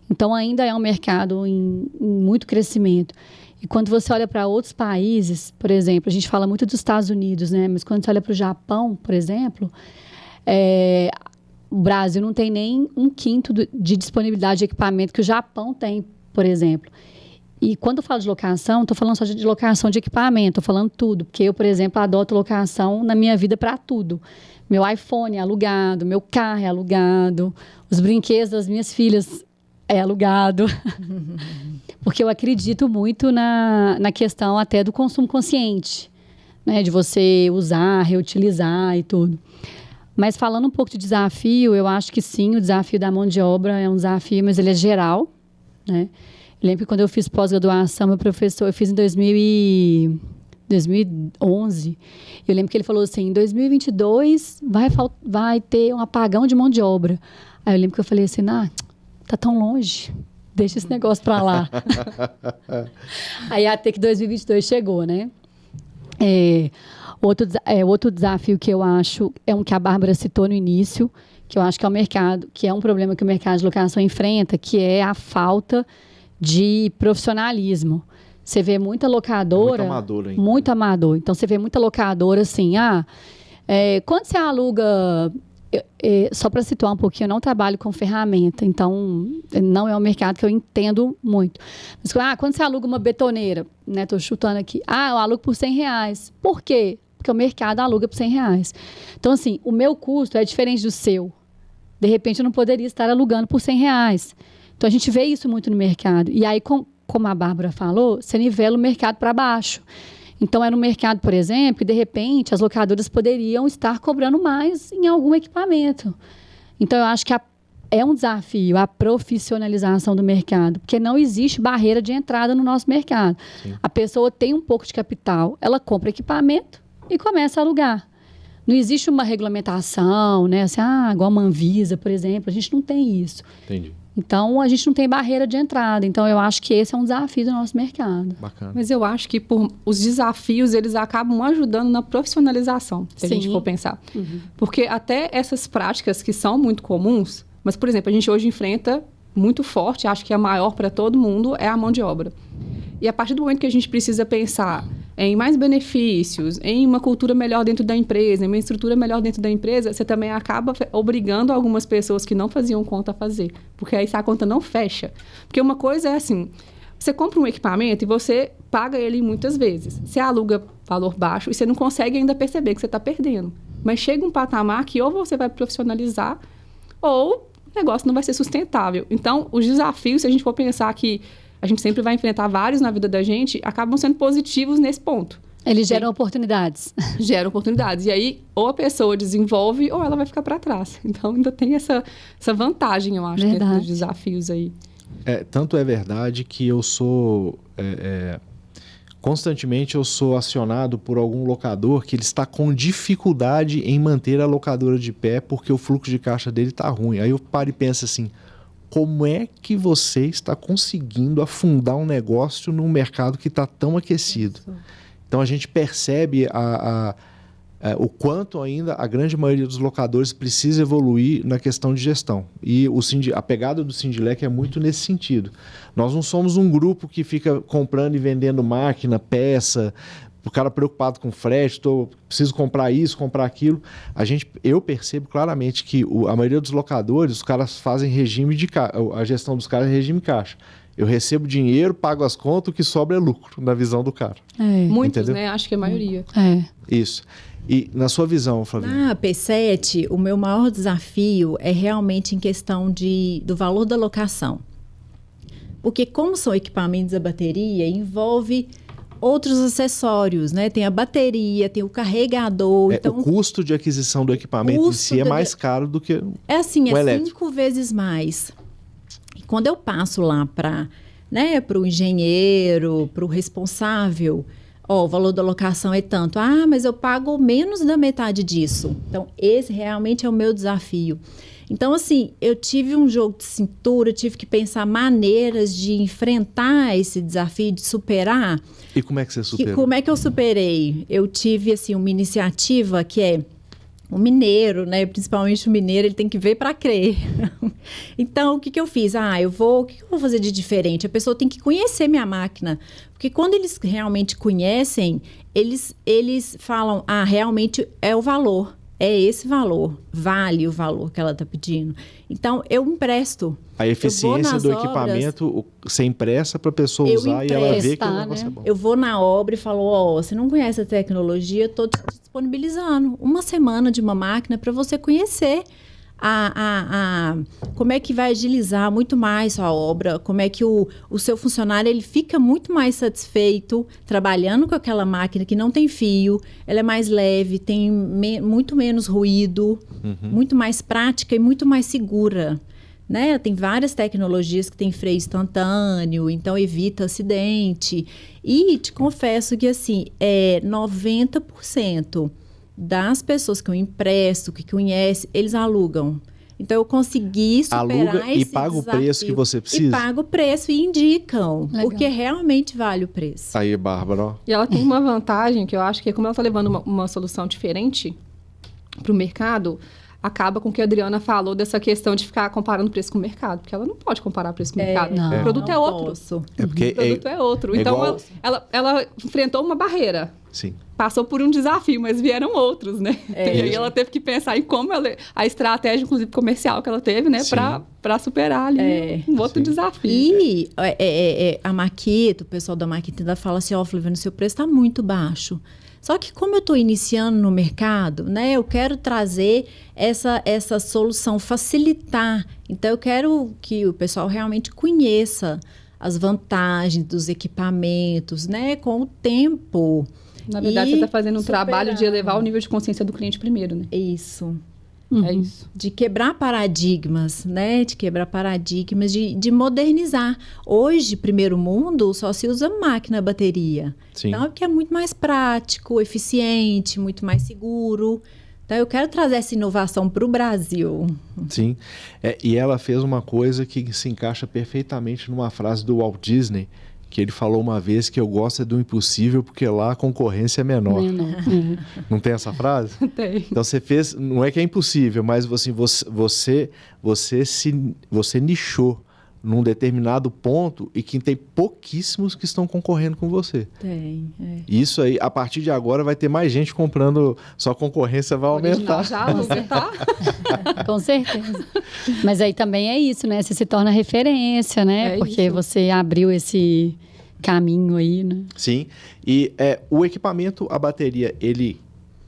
Então, ainda é um mercado em muito crescimento. E quando você olha para outros países, por exemplo, a gente fala muito dos Estados Unidos, né? Mas quando você olha para o Japão, por exemplo, o Brasil não tem nem 1/5 de disponibilidade de equipamento que o Japão tem, por exemplo. E quando eu falo de locação, não estou falando só de locação de equipamento, estou falando tudo. Porque eu, por exemplo, adoto locação na minha vida para tudo. Meu iPhone é alugado, meu carro é alugado, os brinquedos das minhas filhas é alugado. Porque eu acredito muito na questão até do consumo consciente, né? De você usar, reutilizar e tudo. Mas falando um pouco de desafio, eu acho que sim, o desafio da mão de obra é um desafio, mas ele é geral, né? Eu lembro que quando eu fiz pós-graduação, meu professor, eu fiz em 2011, eu lembro que ele falou assim, em 2022 vai ter um apagão de mão de obra. Aí eu lembro que eu falei assim, tá tão longe, deixa esse negócio para lá. Aí até que 2022 chegou, né? Outro desafio que eu acho é um que a Bárbara citou no início, que eu acho que é o mercado, que é um problema que o mercado de locação enfrenta, que é a falta de profissionalismo. Você vê muita locadora... Muito amador ainda. Muito amador. Então, você vê muita locadora assim, quando você aluga só para situar um pouquinho, eu não trabalho com ferramenta, então não é um mercado que eu entendo muito. Mas quando você aluga uma betoneira, né, tô chutando aqui, eu alugo por R$100. Por quê? Porque o mercado aluga por R$100. Então, assim, o meu custo é diferente do seu. De repente, eu não poderia estar alugando por R$100. Então, a gente vê isso muito no mercado. E aí, como a Bárbara falou, você nivela o mercado para baixo. Então, era um mercado, por exemplo, e de repente as locadoras poderiam estar cobrando mais em algum equipamento. Então, eu acho que é um desafio a profissionalização do mercado, porque não existe barreira de entrada no nosso mercado. Sim. A pessoa tem um pouco de capital, ela compra equipamento e começa a alugar. Não existe uma regulamentação, né? Assim, igual a Anvisa, por exemplo, a gente não tem isso. Entendi. Então, a gente não tem barreira de entrada. Então, eu acho que esse é um desafio do nosso mercado. Bacana. Mas eu acho que os desafios, eles acabam ajudando na profissionalização, se a gente for pensar. Uhum. Porque até essas práticas que são muito comuns, mas, por exemplo, a gente hoje enfrenta muito forte, acho que a maior para todo mundo, é a mão de obra. E a partir do momento que a gente precisa pensar em mais benefícios, em uma cultura melhor dentro da empresa, em uma estrutura melhor dentro da empresa, você também acaba obrigando algumas pessoas que não faziam conta a fazer. Porque aí a conta não fecha. Porque uma coisa é assim, você compra um equipamento e você paga ele muitas vezes. Você aluga valor baixo e você não consegue ainda perceber que você está perdendo. Mas chega um patamar que ou você vai profissionalizar ou o negócio não vai ser sustentável. Então, os desafios, se a gente for pensar que a gente sempre vai enfrentar vários na vida da gente, acabam sendo positivos nesse ponto. Eles geram oportunidades. Geram oportunidades. E aí, ou a pessoa desenvolve, ou ela vai ficar para trás. Então, ainda tem essa vantagem, eu acho, dentro dos desafios aí. Tanto é verdade que eu sou... constantemente eu sou acionado por algum locador que ele está com dificuldade em manter a locadora de pé porque o fluxo de caixa dele está ruim. Aí eu paro e penso assim... Como é que você está conseguindo afundar um negócio num mercado que está tão aquecido? Então, a gente percebe o quanto ainda a grande maioria dos locadores precisa evoluir na questão de gestão. E a pegada do Sindilec é muito nesse sentido. Nós não somos um grupo que fica comprando e vendendo máquina, peça, o cara preocupado com frete, preciso comprar isso, comprar aquilo. Eu percebo claramente que a maioria dos locadores, os caras fazem regime de caixa, a gestão dos caras é regime caixa. Eu recebo dinheiro, pago as contas, o que sobra é lucro, na visão do cara. Muitos, entendeu? né? Acho que é a maioria. Isso. E na sua visão, Flavinha? Na P7, o meu maior desafio é realmente em questão do valor da locação. Porque como são equipamentos a bateria, envolve outros acessórios, né? Tem a bateria, tem o carregador. Então, o custo de aquisição do equipamento em si é mais caro do que é assim, o é elétrico. 5 vezes mais. E quando eu passo lá para o engenheiro, para o responsável, o valor da locação é tanto. Mas eu pago menos da metade disso. Então, esse realmente é o meu desafio. Então, assim, eu tive um jogo de cintura, tive que pensar maneiras de enfrentar esse desafio, de superar. E como é que você superou? Como é que eu superei? Eu tive, assim, uma iniciativa que é o mineiro, né? Principalmente o mineiro, ele tem que ver para crer. Então, o que eu fiz? O que eu vou fazer de diferente? A pessoa tem que conhecer minha máquina. Porque quando eles realmente conhecem, eles falam, realmente é o valor. É esse valor, vale o valor que ela está pedindo. Então, eu empresto. A eficiência do equipamento ser impressa para a pessoa usar e ela ver que o negócio é bom. Eu vou na obra e falo, você não conhece a tecnologia, estou disponibilizando uma semana de uma máquina para você conhecer como é que vai agilizar muito mais sua obra, como é que o seu funcionário ele fica muito mais satisfeito trabalhando com aquela máquina que não tem fio, ela é mais leve, tem muito menos ruído, muito mais prática e muito mais segura. Né? Tem várias tecnologias que tem freio instantâneo, então evita acidente. E te confesso que assim, 90% das pessoas que eu empresto, que conhecem, eles alugam. Então, eu consegui superar Aluga esse e paga desafio. O preço que você precisa? E paga o preço e indicam, Legal. porque realmente vale o preço. Aí, Bárbara. E ela tem uma vantagem que eu acho que é como ela está levando uma solução diferente para o mercado, acaba com o que a Adriana falou dessa questão de ficar comparando preço com o mercado, porque ela não pode comparar preço com o mercado. Não. O produto é outro. Posso. É porque O produto é outro. Então, igual... ela enfrentou uma barreira. Sim. Passou por um desafio, mas vieram outros, né? E aí ela teve que pensar em como a estratégia, inclusive comercial que ela teve, né? Para superar ali um outro desafio. E a Makita, o pessoal da Makita ainda fala assim, Flaviana, seu preço está muito baixo. Só que como eu estou iniciando no mercado, né? Eu quero trazer essa solução, facilitar. Então, eu quero que o pessoal realmente conheça as vantagens dos equipamentos, né? Com o tempo. Na verdade, você está fazendo um trabalho de elevar o nível de consciência do cliente primeiro, né? Isso. É isso. De quebrar paradigmas, né? De quebrar paradigmas, de modernizar. Hoje, primeiro mundo, só se usa máquina, bateria. Sim. Então, é porque é muito mais prático, eficiente, muito mais seguro. Então, eu quero trazer essa inovação para o Brasil. Sim. E ela fez uma coisa que se encaixa perfeitamente numa frase do Walt Disney, que ele falou uma vez que eu gosto do impossível porque lá a concorrência é menor. Não tem essa frase? Tem. Então você fez, não é que é impossível, mas assim, você nichou num determinado ponto e que tem pouquíssimos que estão concorrendo com você. Tem. Isso aí, a partir de agora vai ter mais gente comprando, sua concorrência vai aumentar. Já aumentar. Com certeza. Mas aí também é isso, né? Você se torna referência, né? Porque você abriu esse caminho aí, né? Sim. E o equipamento, a bateria, ele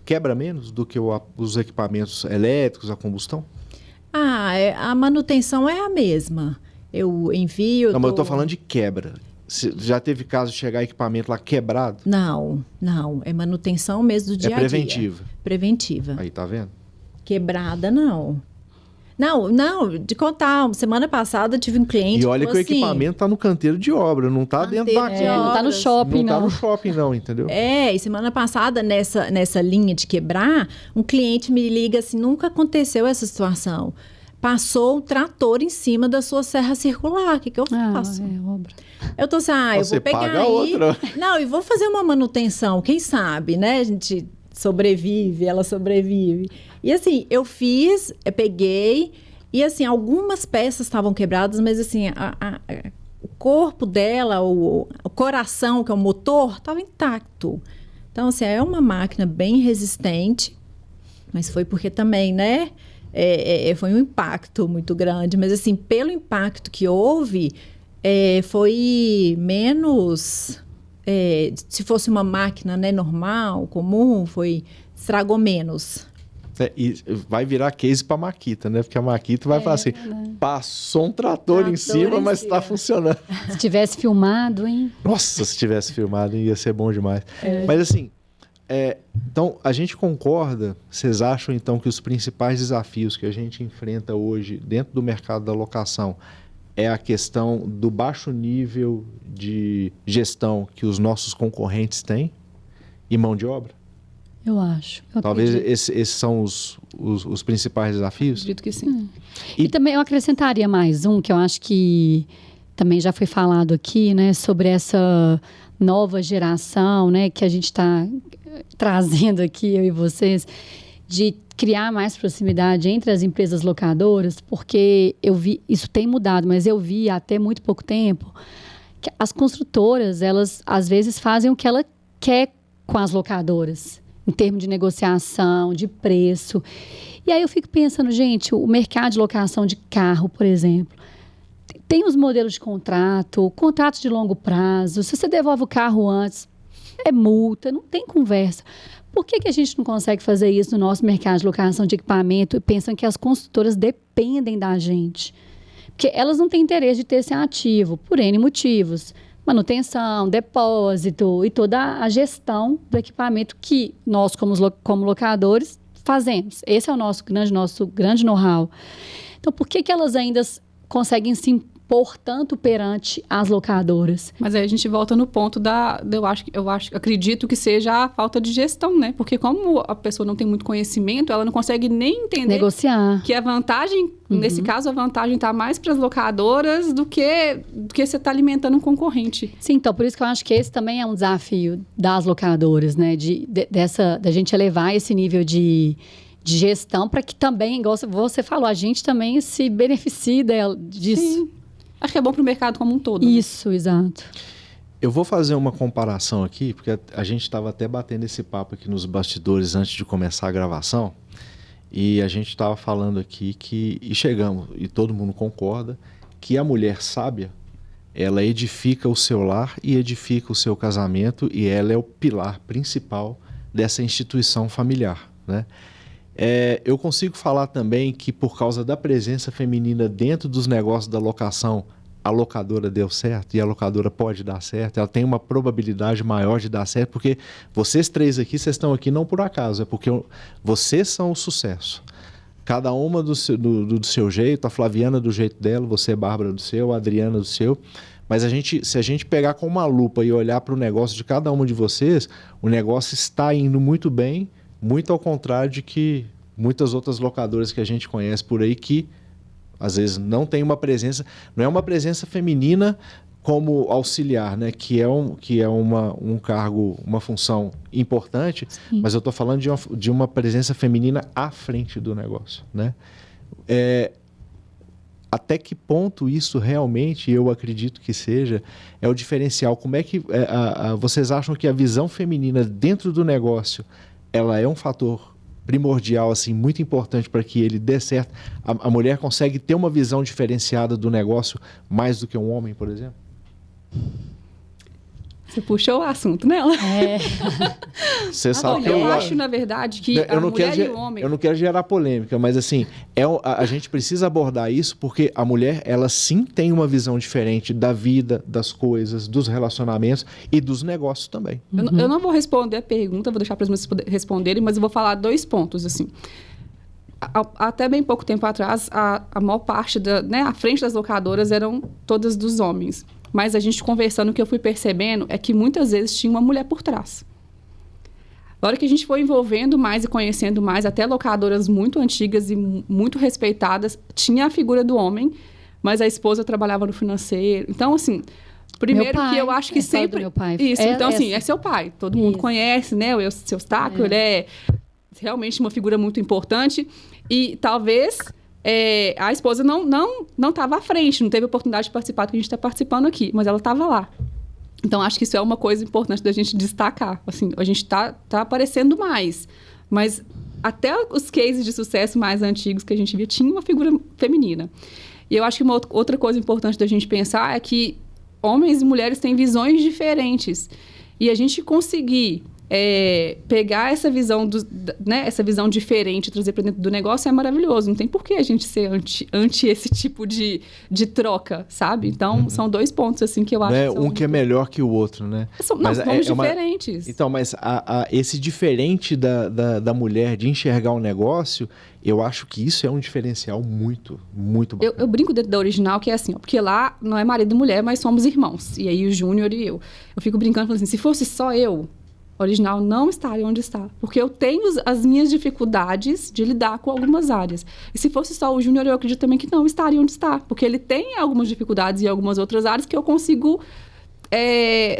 quebra menos do que os equipamentos elétricos, a combustão? A manutenção é a mesma. Eu envio... Não, mas eu estou falando de quebra. Já teve caso de chegar equipamento lá quebrado? Não. É manutenção mesmo do dia a dia. É preventiva? Preventiva. Aí, tá vendo? Quebrada, não. Não, de contar. Semana passada eu tive um cliente e olha que o equipamento está no canteiro de obra, não está dentro da casa. Não está no shopping, não. Não está no shopping, não, entendeu? E semana passada, nessa linha de quebrar, um cliente me liga assim, nunca aconteceu essa situação. Passou o trator em cima da sua serra circular. O que eu faço? Obra. Eu tô assim, eu vou pegar paga aí... outra. Não, e vou fazer uma manutenção, quem sabe, né? A gente sobrevive, ela sobrevive. E assim, eu peguei, e assim, algumas peças estavam quebradas, mas assim, o corpo dela, o coração, que é o motor, estava intacto. Então, assim, é uma máquina bem resistente, mas foi porque também, né? Foi um impacto muito grande, mas assim, pelo impacto que houve, foi menos... se fosse uma máquina, né, normal, comum, estragou menos. E vai virar case para a Makita, né? Porque a Makita vai falar assim, passou um trator em cima, mas está funcionando. Se tivesse filmado, hein? Nossa, se tivesse filmado, ia ser bom demais. Mas assim, então, a gente concorda, vocês acham então que os principais desafios que a gente enfrenta hoje dentro do mercado da locação é a questão do baixo nível de gestão que os nossos concorrentes têm e mão de obra? Eu acho. Talvez esses são os principais desafios? Acredito que sim. E também eu acrescentaria mais um, que eu acho que também já foi falado aqui, né? Sobre essa nova geração, né? Que a gente está trazendo aqui, eu e vocês, de criar mais proximidade entre as empresas locadoras, porque eu vi, isso tem mudado, mas eu vi até muito pouco tempo, que as construtoras, elas às vezes fazem o que ela quer com as locadoras, em termos de negociação, de preço. E aí eu fico pensando, gente, o mercado de locação de carro, por exemplo, tem os modelos de contratos de longo prazo, se você devolve o carro antes, é multa, não tem conversa. Por que a gente não consegue fazer isso no nosso mercado de locação de equipamento e pensam que as construtoras dependem da gente? Porque elas não têm interesse de ter esse ativo, por N motivos. Manutenção, depósito e toda a gestão do equipamento que nós, como locadores, fazemos. Esse é o nosso grande know-how. Então, por que elas ainda conseguem se impor tanto perante as locadoras? Mas aí a gente volta no ponto acredito que seja a falta de gestão, né? Porque como a pessoa não tem muito conhecimento, ela não consegue nem entender... Negociar. Que a vantagem, nesse caso, a vantagem está mais para as locadoras do que você está alimentando um concorrente. Sim, então, por isso que eu acho que esse também é um desafio das locadoras, né? Da gente elevar esse nível de gestão para que também, igual você falou, a gente também se beneficie disso. Sim. Acho que é bom para o mercado como um todo. Isso, né? Exato. Eu vou fazer uma comparação aqui, porque a gente estava até batendo esse papo aqui nos bastidores antes de começar a gravação, e a gente estava falando aqui e chegamos, e todo mundo concorda, que a mulher sábia, ela edifica o seu lar e edifica o seu casamento, e ela é o pilar principal dessa instituição familiar, né? Eu consigo falar também que por causa da presença feminina dentro dos negócios da locação, a locadora deu certo e a locadora pode dar certo, ela tem uma probabilidade maior de dar certo, porque vocês três aqui, vocês estão aqui não por acaso, é porque vocês são o sucesso. Cada uma do seu jeito, a Flaviana do jeito dela, você, Bárbara, do seu, a Adriana do seu. Mas se a gente pegar com uma lupa e olhar para o negócio de cada uma de vocês, o negócio está indo muito bem, muito ao contrário de que muitas outras locadoras que a gente conhece por aí que às vezes não tem uma presença, não é uma presença feminina como auxiliar, né? Que é um cargo, uma função importante, sim, mas eu estou falando de uma presença feminina à frente do negócio, né? Até que ponto isso realmente, eu acredito que seja, é o diferencial? Como é que vocês acham que a visão feminina dentro do negócio, ela é um fator primordial, assim, muito importante para que ele dê certo? A mulher consegue ter uma visão diferenciada do negócio mais do que um homem, por exemplo? Você puxou o assunto nela. Você sabe que eu acho, na verdade, que a mulher e o homem... Eu não quero gerar polêmica, mas assim, a gente precisa abordar isso porque a mulher, ela sim tem uma visão diferente da vida, das coisas, dos relacionamentos e dos negócios também. Eu não vou responder a pergunta, vou deixar para as meninas responderem, mas eu vou falar 2 pontos, assim. Até bem pouco tempo atrás, a maior parte a frente das locadoras eram todas dos homens. Mas a gente conversando, o que eu fui percebendo é que muitas vezes tinha uma mulher por trás. Na hora que a gente foi envolvendo mais e conhecendo mais, até locadoras muito antigas e muito respeitadas, tinha a figura do homem, mas a esposa trabalhava no financeiro. Então, assim, primeiro que eu acho que sempre... Meu pai. Isso, então assim, é seu pai. Todo mundo conhece, né? O seu Eustáquio, ele é realmente uma figura muito importante. E talvez... a esposa não estava à frente, não teve oportunidade de participar do que a gente está participando aqui, mas ela estava lá. Então, acho que isso é uma coisa importante da gente destacar. Assim, a gente tá aparecendo mais, mas até os cases de sucesso mais antigos que a gente via, tinha uma figura feminina. E eu acho que uma outra coisa importante da gente pensar é que homens e mulheres têm visões diferentes. E a gente conseguir... pegar essa visão, essa visão diferente e trazer para dentro do negócio é maravilhoso. Não tem por que a gente ser anti esse tipo de troca, sabe? Então, são 2 pontos assim que eu acho que são que é melhor que o outro, né? Somos diferentes. Então, mas esse diferente da mulher de enxergar o negócio, eu acho que isso é um diferencial muito, muito bacana. Eu brinco dentro da Original que é assim, porque lá não é marido e mulher, mas somos irmãos. E aí o Júnior e eu. Eu fico brincando, falando assim, se fosse só eu, Original não estaria onde está. Porque eu tenho as minhas dificuldades de lidar com algumas áreas. E se fosse só o Júnior, eu acredito também que não estaria onde está. Porque ele tem algumas dificuldades em algumas outras áreas que eu consigo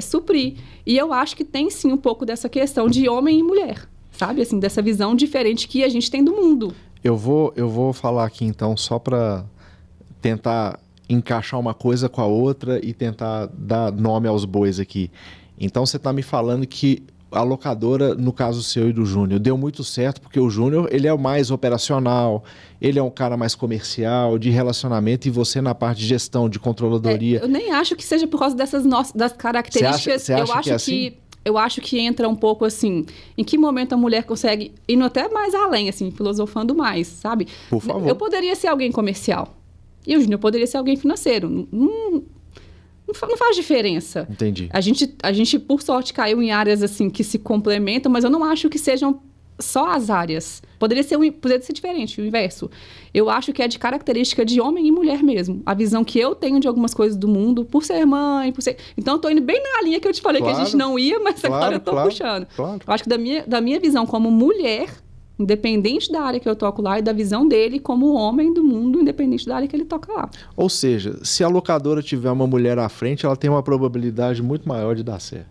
suprir. E eu acho que tem, sim, um pouco dessa questão de homem e mulher. Sabe? Assim, dessa visão diferente que a gente tem do mundo. Eu vou falar aqui, então, só para tentar encaixar uma coisa com a outra e tentar dar nome aos bois aqui. Então, você está me falando que a locadora, no caso seu e do Júnior, deu muito certo, porque o Júnior, ele é o mais operacional, ele é um cara mais comercial, de relacionamento, e você na parte de gestão, de controladoria. Eu nem acho que seja por causa das características. Você acha que é assim? Eu acho que entra um pouco assim, em que momento a mulher consegue, indo até mais além, assim, filosofando mais, sabe? Por favor. Eu poderia ser alguém comercial, e o Júnior poderia ser alguém financeiro. Não faz diferença. Entendi. A gente, por sorte, caiu em áreas assim que se complementam, mas eu não acho que sejam só as áreas. Poderia ser diferente, o inverso. Eu acho que é de característica de homem e mulher mesmo. A visão que eu tenho de algumas coisas do mundo, por ser mãe, Então, eu tô indo bem na linha que eu te falei, claro, que a gente não ia, mas agora eu tô puxando. Claro. Eu acho que da minha visão como mulher, independente da área que eu toco lá, e da visão dele como homem do mundo, independente da área que ele toca lá. Ou seja, se a locadora tiver uma mulher à frente, ela tem uma probabilidade muito maior de dar certo.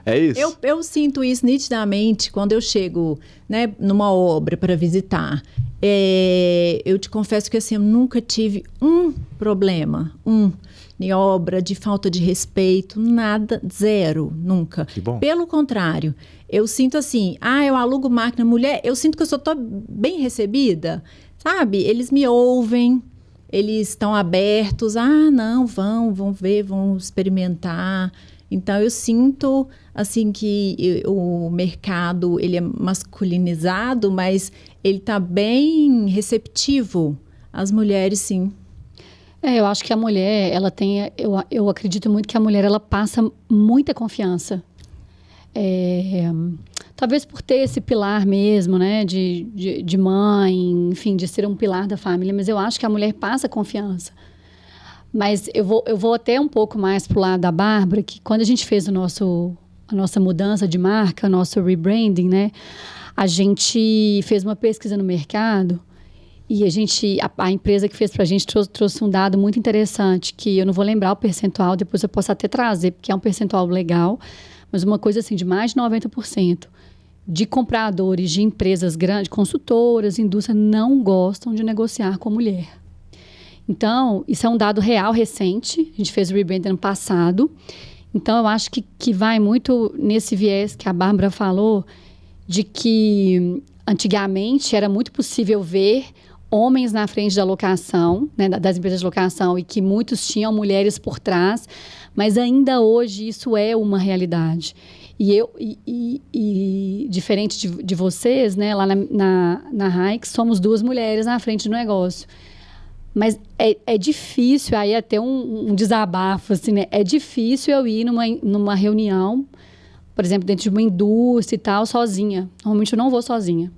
É isso? Eu sinto isso nitidamente quando eu chego, né, numa obra para visitar. Eu te confesso que assim, eu nunca tive um problema, nem obra, de falta de respeito, nada, zero, nunca. Que bom. Pelo contrário, eu sinto assim, eu alugo máquina, mulher, eu sinto que eu só tô bem recebida, sabe? Eles me ouvem, eles estão abertos, não, vão ver, vão experimentar. Então, eu sinto, assim, que o mercado, ele é masculinizado, mas ele está bem receptivo. As mulheres, sim. Eu acho que a mulher, ela tem... Eu acredito muito que a mulher, ela passa muita confiança. Talvez por ter esse pilar mesmo, né? De mãe, enfim, de ser um pilar da família. Mas eu acho que a mulher passa confiança. Mas eu vou até um pouco mais pro lado da Bárbara, que quando a gente fez a nossa mudança de marca, o nosso rebranding, né? A gente fez uma pesquisa no mercado e a empresa que fez pra gente trouxe um dado muito interessante, que eu não vou lembrar o percentual, depois eu posso até trazer, porque é um percentual legal, mas uma coisa assim, de mais de 90% de compradores de empresas grandes, consultoras, indústria, não gostam de negociar com mulher. Então, isso é um dado real, recente. A gente fez o rebranding ano passado. Então, eu acho que vai muito nesse viés que a Bárbara falou, de que antigamente era muito possível ver homens na frente da locação, né, das empresas de locação, e que muitos tinham mulheres por trás, mas ainda hoje isso é uma realidade. E diferente de vocês, né, lá na Hike, somos 2 mulheres na frente do negócio. Mas é difícil, aí até um desabafo, assim, né? É difícil eu ir numa reunião, por exemplo, dentro de uma indústria e tal, sozinha. Normalmente eu não vou sozinha.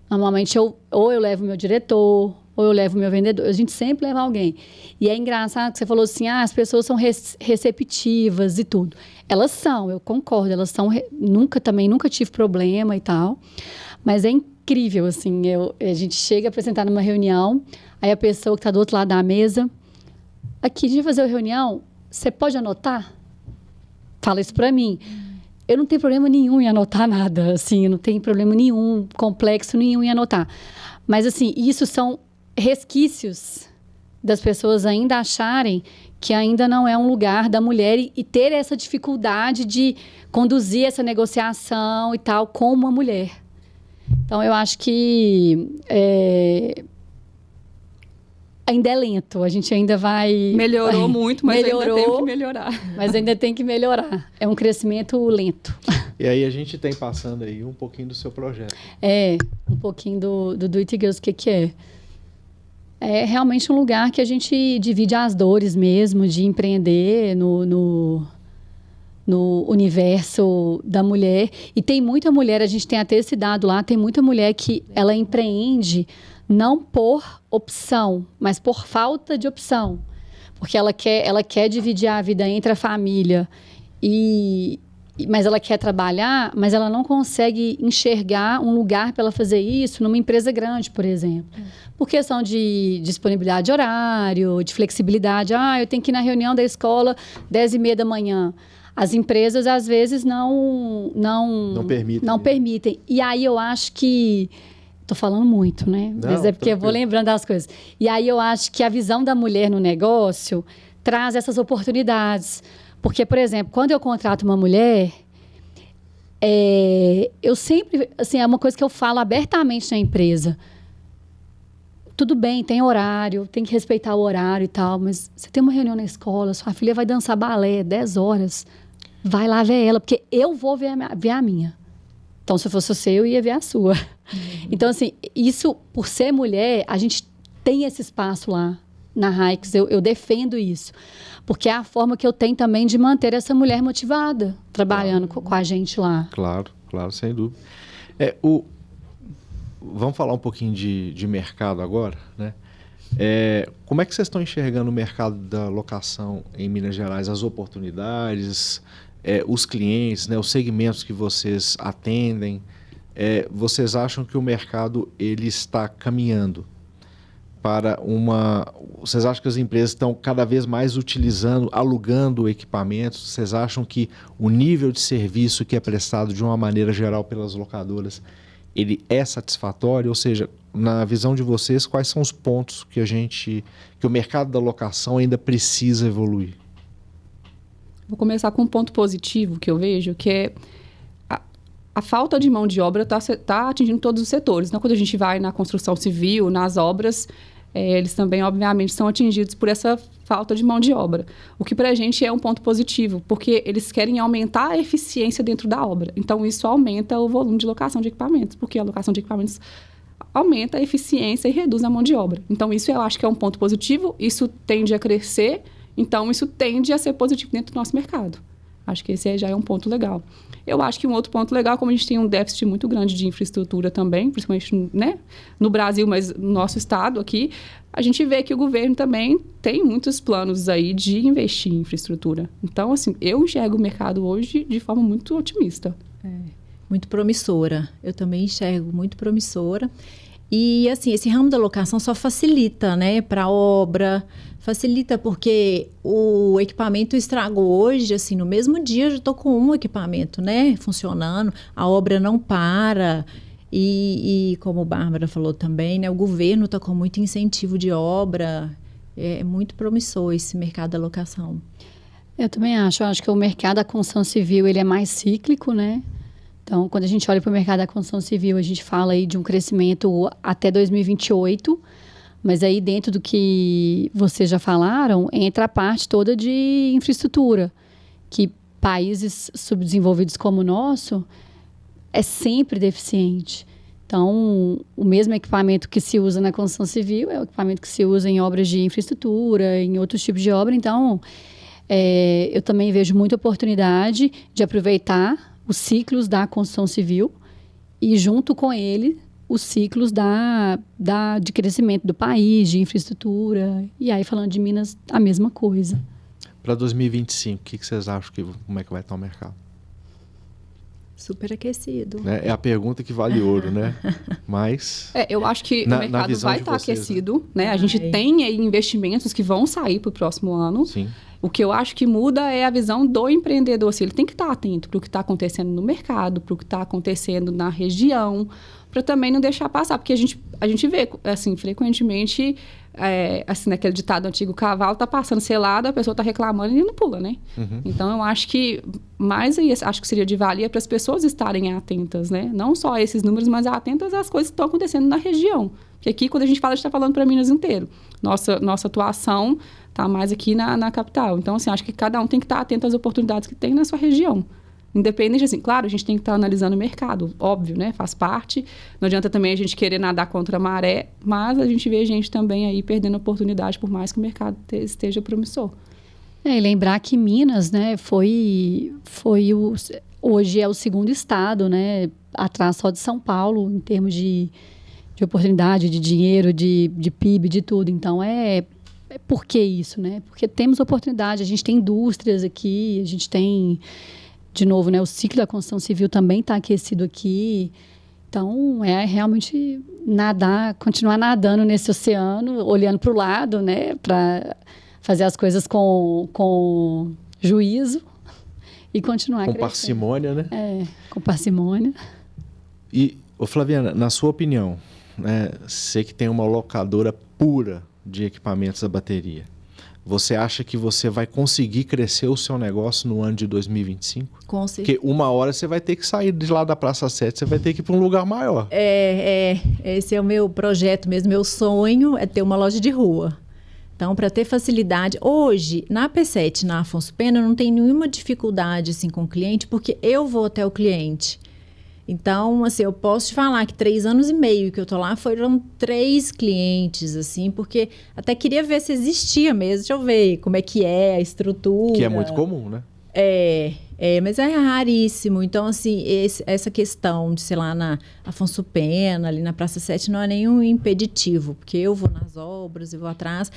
Normalmente ou eu levo meu diretor, ou eu levo meu vendedor. A gente sempre leva alguém. E é engraçado que você falou assim, as pessoas são receptivas e tudo. Elas são, eu concordo, elas são, nunca tive problema e tal. Mas é incrível, assim, a gente chega a apresentar numa reunião, aí a pessoa que está do outro lado da mesa, aqui, de fazer a reunião, você pode anotar? Fala isso para mim. Eu não tenho problema nenhum em anotar nada, assim, eu não tenho problema nenhum, complexo nenhum em anotar. Mas, assim, isso são resquícios das pessoas ainda acharem que ainda não é um lugar da mulher e ter essa dificuldade de conduzir essa negociação e tal com uma mulher. Então, eu acho que ainda é lento. A gente ainda vai... Melhorou muito, mas ainda tem que melhorar. Mas ainda tem que melhorar. É um crescimento lento. E aí a gente tem passando aí um pouquinho do seu projeto. Um pouquinho do It Girls. O que é? É realmente um lugar que a gente divide as dores mesmo de empreender no universo da mulher. E tem muita mulher, a gente tem até esse dado lá, tem muita mulher que ela empreende não por opção, mas por falta de opção. Porque ela quer dividir a vida entre a família, mas ela quer trabalhar, mas ela não consegue enxergar um lugar para ela fazer isso numa empresa grande, por exemplo. Por questão de disponibilidade de horário, de flexibilidade. Eu tenho que ir na reunião da escola 10h30 da manhã. As empresas, às vezes, não permitem. E aí, eu acho que... Estou falando muito, né? Mas é porque eu vou lembrando das coisas. E aí, eu acho que a visão da mulher no negócio traz essas oportunidades. Porque, por exemplo, quando eu contrato uma mulher, eu sempre... Assim, é uma coisa que eu falo abertamente na empresa. Tudo bem, tem horário, tem que respeitar o horário e tal, mas você tem uma reunião na escola, sua filha vai dançar balé 10 horas, vai lá ver ela, porque eu vou ver a minha. Então, se fosse você, eu ia ver a sua. Então, assim, isso, por ser mulher, a gente tem esse espaço lá na Hikes, eu defendo isso. Porque é a forma que eu tenho também de manter essa mulher motivada, trabalhando com a gente lá. Claro, sem dúvida. Vamos falar um pouquinho de mercado agora, né? Como é que vocês estão enxergando o mercado da locação em Minas Gerais, as oportunidades, os clientes, né, os segmentos que vocês atendem? Vocês acham que o mercado ele está caminhando para Vocês acham que as empresas estão cada vez mais alugando equipamentos? Vocês acham que o nível de serviço que é prestado de uma maneira geral pelas locadoras ele é satisfatório? Ou seja, na visão de vocês, quais são os pontos que o mercado da locação ainda precisa evoluir? Vou começar com um ponto positivo que eu vejo, que é a falta de mão de obra está atingindo todos os setores. Então, quando a gente vai na construção civil, nas obras, eles também, obviamente, são atingidos por essa falta de mão de obra. O que, para a gente, é um ponto positivo, porque eles querem aumentar a eficiência dentro da obra. Então, isso aumenta o volume de locação de equipamentos, porque a locação de equipamentos aumenta a eficiência e reduz a mão de obra. Então, isso eu acho que é um ponto positivo, isso tende a crescer, então isso tende a ser positivo dentro do nosso mercado. Acho que esse já é um ponto legal. Eu acho que um outro ponto legal, como a gente tem um déficit muito grande de infraestrutura também, principalmente, né, no Brasil, mas no nosso estado aqui, a gente vê que o governo também tem muitos planos aí de investir em infraestrutura. Então, assim, eu enxergo o mercado hoje de forma muito otimista. Muito promissora. Eu também enxergo muito promissora. E, assim, esse ramo da locação só facilita, né, para obra, facilita porque o equipamento estragou hoje, assim, no mesmo dia eu já estou com um equipamento, né, funcionando, a obra não para. E como a Bárbara falou também, né, o governo está com muito incentivo de obra, é muito promissor esse mercado da locação. Eu também acho que o mercado da construção civil ele é mais cíclico, né? Então, quando a gente olha para o mercado da construção civil, a gente fala aí de um crescimento até 2028, mas aí dentro do que vocês já falaram, entra a parte toda de infraestrutura, que países subdesenvolvidos como o nosso é sempre deficiente. Então, o mesmo equipamento que se usa na construção civil é o equipamento que se usa em obras de infraestrutura, em outros tipos de obra. Então, eu também vejo muita oportunidade de aproveitar os ciclos da construção civil e, junto com ele, os ciclos de crescimento do país, de infraestrutura. E aí, falando de Minas, a mesma coisa. Para 2025, o que vocês acham como é que vai estar o mercado? Super aquecido. É a pergunta que vale ouro, né? Mas... eu acho que o mercado vai estar aquecido, né? A gente tem aí investimentos que vão sair para o próximo ano. Sim. O que eu acho que muda é a visão do empreendedor. Assim, ele tem que estar atento para o que está acontecendo no mercado, para o que está acontecendo na região, para também não deixar passar. Porque a gente vê, assim, frequentemente, assim, naquele ditado antigo, o cavalo está passando selado, a pessoa está reclamando e não pula, né? Uhum. Então, eu acho que mais aí, acho que seria de valia para as pessoas estarem atentas, né? Não só a esses números, mas atentas às coisas que estão acontecendo na região. Porque aqui, quando a gente fala, a gente está falando para Minas inteiro. Nossa atuação está mais aqui na capital. Então, assim, acho que cada um tem que estar atento às oportunidades que tem na sua região. Independente, assim, claro, a gente tem que estar analisando o mercado, óbvio, né? Faz parte. Não adianta também a gente querer nadar contra a maré, mas a gente vê gente também aí perdendo oportunidade, por mais que o mercado esteja promissor. E lembrar que Minas, né, hoje é o segundo estado, né? Atrás só de São Paulo, em termos de oportunidade, de dinheiro, de PIB, de tudo. Então, por que isso, né? Porque temos oportunidade, a gente tem indústrias aqui, a gente tem, de novo, né, o ciclo da construção civil também está aquecido aqui. Então, é realmente continuar nadando nesse oceano, olhando para o lado, né, para fazer as coisas com juízo e continuar crescendo. Com parcimônia, né? Com parcimônia. E, Flaviana, na sua opinião, você que tem uma locadora pura de equipamentos da bateria, você acha que você vai conseguir crescer o seu negócio no ano de 2025? Com certeza. Porque uma hora você vai ter que sair de lá da Praça 7, você vai ter que ir para um lugar maior. Esse é o meu projeto mesmo, meu sonho é ter uma loja de rua. Então, para ter facilidade, hoje, na P7, na Afonso Pena, não tem nenhuma dificuldade assim, com o cliente, porque eu vou até o cliente. Então, assim, eu posso te falar que 3 anos e meio que eu tô lá, foram 3 clientes, assim, porque até queria ver se existia mesmo, deixa eu ver como é que é a estrutura. Que é muito comum, né? Mas é raríssimo. Então, assim, essa questão de, sei lá, na Afonso Pena, ali na Praça 7, não é nenhum impeditivo, porque eu vou nas obras, eu vou atrás.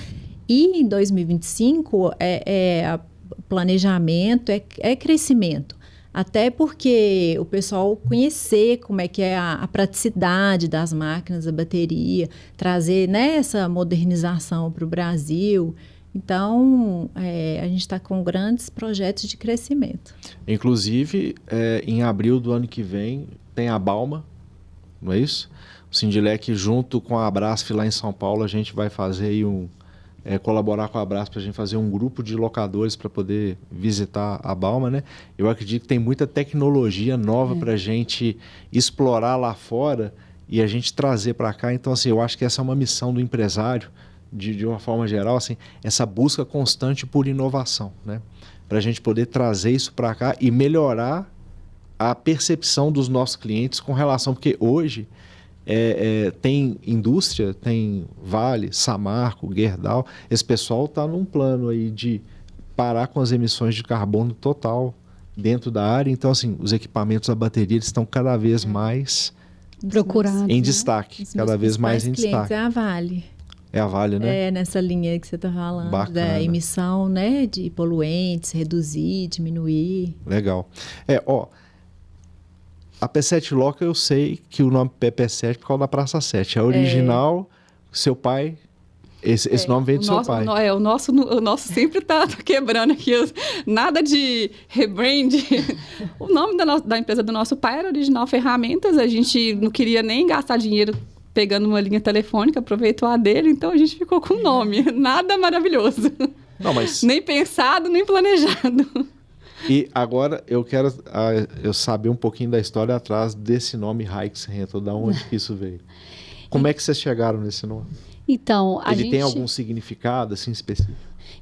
E em 2025, planejamento, é crescimento. Até porque o pessoal conhecer como é que é a praticidade das máquinas, da bateria, trazer, né, essa modernização para o Brasil. Então, a gente está com grandes projetos de crescimento. Inclusive, em abril do ano que vem, tem a Balma, não é isso? O Sindilec, junto com a Abrasf lá em São Paulo, a gente vai fazer aí colaborar com a Brás para a gente fazer um grupo de locadores para poder visitar a Balma, né? Eu acredito que tem muita tecnologia nova para a gente explorar lá fora e a gente trazer para cá. Então, assim, eu acho que essa é uma missão do empresário, de uma forma geral, assim, essa busca constante por inovação, né? Para a gente poder trazer isso para cá e melhorar a percepção dos nossos clientes com relação, porque hoje tem indústria, tem Vale, Samarco, Gerdau, esse pessoal está num plano aí de parar com as emissões de carbono total dentro da área. Então, assim, os equipamentos a bateria eles estão cada vez mais procurados, em destaque, cada vez mais em destaque. É a Vale. É a Vale, né? Nessa linha que você está falando, Bacana. Da emissão, né, de poluentes, reduzir, diminuir. Legal. A P7 Loca, eu sei que o nome PP7 por causa da Praça 7. É original, seu pai... Esse nome vem do seu pai. O nosso sempre tá quebrando aqui. Nada de rebrand. O nome da empresa do nosso pai era Original Ferramentas. A gente não queria nem gastar dinheiro pegando uma linha telefônica, aproveitou a dele, então a gente ficou com o nome. Nada maravilhoso. Não, mas... Nem pensado, nem planejado. E agora eu quero eu saber um pouquinho da história atrás desse nome Hikes Rental, da onde que isso veio. Como é que vocês chegaram nesse nome? Então, Ele tem algum significado assim específico?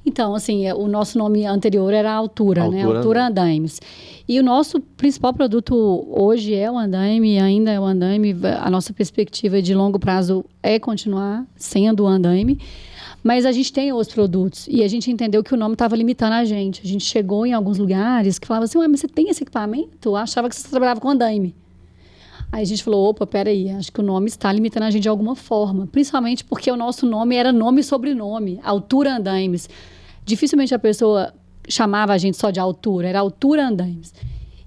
Então, assim, o nosso nome anterior era Altura, né? Altura Andaimes. E o nosso principal produto hoje é o andaime, ainda é o andaime. A nossa perspectiva de longo prazo é continuar sendo o andaime. Mas a gente tem outros produtos e a gente entendeu que o nome estava limitando a gente. A gente chegou em alguns lugares que falava assim, ué, mas você tem esse equipamento? Eu achava que você trabalhava com andaime. Aí a gente falou, opa, peraí, acho que o nome está limitando a gente de alguma forma. Principalmente porque o nosso nome era nome e sobrenome, Altura Andaimes. Dificilmente a pessoa chamava a gente só de Altura, era Altura Andaimes.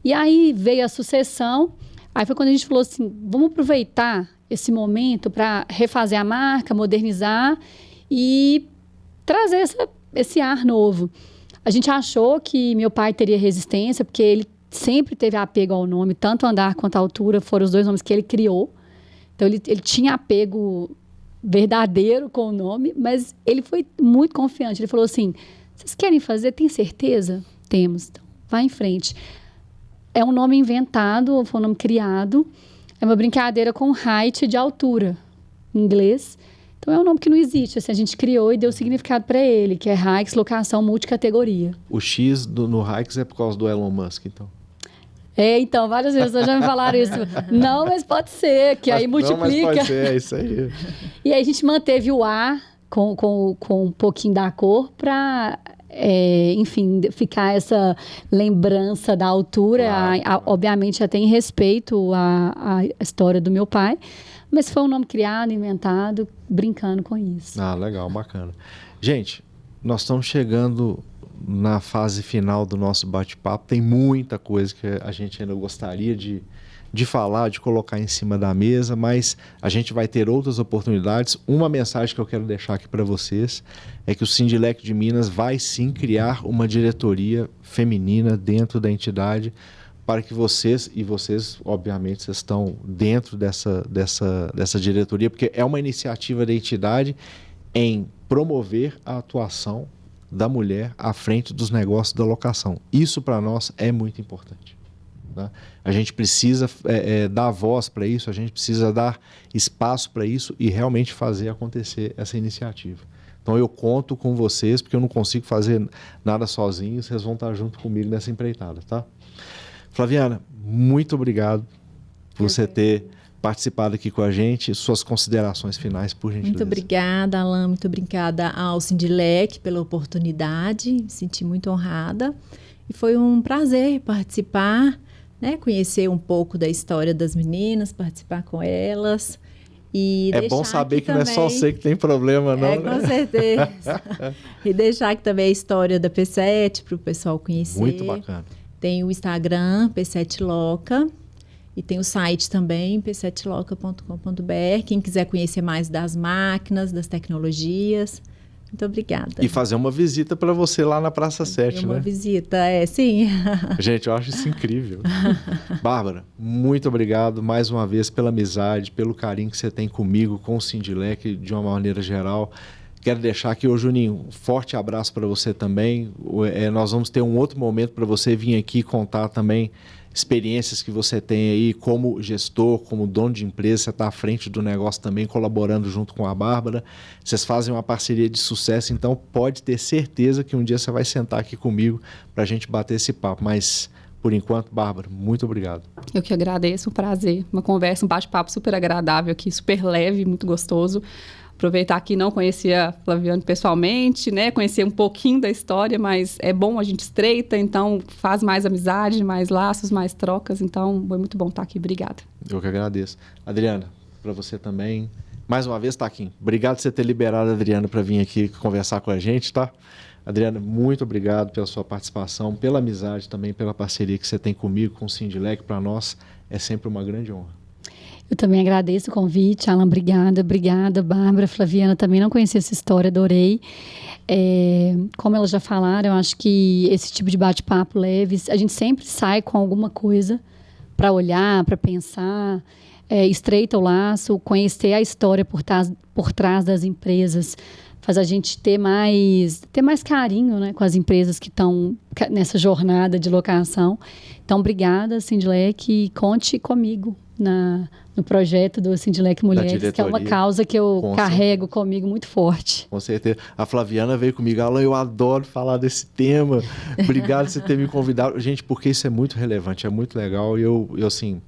E aí veio a sucessão, aí foi quando a gente falou assim, vamos aproveitar esse momento para refazer a marca, modernizar e trazer esse ar novo. A gente achou que meu pai teria resistência, porque ele sempre teve apego ao nome, tanto Andar quanto Altura foram os dois nomes que ele criou. Então, ele tinha apego verdadeiro com o nome, mas ele foi muito confiante. Ele falou assim, vocês querem fazer? Tem certeza? Temos. Então, vai em frente. É um nome inventado, foi um nome criado. É uma brincadeira com height de altura, em inglês. Então, é um nome que não existe. Assim, a gente criou e deu significado para ele, que é Hikes, locação multicategoria. O X no Hikes é por causa do Elon Musk, então? Então, várias pessoas já me falaram isso. Não, mas pode ser, que aí multiplica. Não, mas pode ser, é isso aí. E aí a gente manteve o A com um pouquinho da cor para, enfim, ficar essa lembrança da altura. Claro. Obviamente, já tem respeito à história do meu pai, mas foi um nome criado, inventado, brincando com isso. Legal, bacana. Gente, nós estamos chegando na fase final do nosso bate-papo. Tem muita coisa que a gente ainda gostaria de falar, de colocar em cima da mesa, mas a gente vai ter outras oportunidades. Uma mensagem que eu quero deixar aqui para vocês é que o Sindilec de Minas vai sim criar uma diretoria feminina dentro da entidade para que vocês, obviamente, vocês estão dentro dessa diretoria, porque é uma iniciativa da entidade em promover a atuação da mulher à frente dos negócios da locação. Isso para nós é muito importante. Tá? A gente precisa dar voz para isso, a gente precisa dar espaço para isso e realmente fazer acontecer essa iniciativa. Então eu conto com vocês, porque eu não consigo fazer nada sozinho, vocês vão estar junto comigo nessa empreitada, tá? Flaviana, muito obrigado por você ter participado aqui com a gente. Suas considerações finais, por gentileza. Muito obrigada, Alain. Muito obrigada ao Sindilec pela oportunidade. Me senti muito honrada. E foi um prazer participar, né? Conhecer um pouco da história das meninas, participar com elas. E é bom saber que também... não é só você que tem problema, não, né? Com certeza. E deixar aqui também a história da P7 para o pessoal conhecer. Muito bacana. Tem o Instagram, P7 Loca. E tem o site também, p7loca.com.br. Quem quiser conhecer mais das máquinas, das tecnologias. Muito obrigada. E fazer uma visita para você lá na Praça 7, né? Uma visita, sim. Gente, eu acho isso incrível. Bárbara, muito obrigado mais uma vez pela amizade, pelo carinho que você tem comigo, com o Sindilec, de uma maneira geral. Quero deixar aqui, ô Juninho, um forte abraço para você também. Nós vamos ter um outro momento para você vir aqui contar também experiências que você tem aí como gestor, como dono de empresa. Você está à frente do negócio também, colaborando junto com a Bárbara. Vocês fazem uma parceria de sucesso, então pode ter certeza que um dia você vai sentar aqui comigo para a gente bater esse papo. Mas, por enquanto, Bárbara, muito obrigado. Eu que agradeço, um prazer. Uma conversa, um bate-papo super agradável aqui, super leve, muito gostoso. Aproveitar que não conhecia a Flaviane pessoalmente, né? Conhecer um pouquinho da história, mas é bom, a gente estreita, então faz mais amizade, mais laços, mais trocas. Então, foi muito bom estar aqui. Obrigada. Eu que agradeço. Adriana, para você também. Mais uma vez, Taquinho, obrigado por você ter liberado a Adriana para vir aqui conversar com a gente, tá? Adriana, muito obrigado pela sua participação, pela amizade também, pela parceria que você tem comigo, com o Sindilec. Para nós é sempre uma grande honra. Eu também agradeço o convite, Alan, obrigada, Bárbara, Flaviana, também não conhecia essa história, adorei. Como elas já falaram, eu acho que esse tipo de bate-papo leve, a gente sempre sai com alguma coisa para olhar, para pensar, estreita o laço, conhecer a história por trás das empresas, faz a gente ter mais carinho, né, com as empresas que estão nessa jornada de locação. Então, obrigada, Sindilec, e conte comigo no projeto do Sindilec Mulheres, que é uma causa que eu carrego comigo muito forte. Com certeza. A Flaviana veio comigo, Alan, eu adoro falar desse tema. Obrigado por você ter me convidado. Gente, porque isso é muito relevante, é muito legal. E eu assim,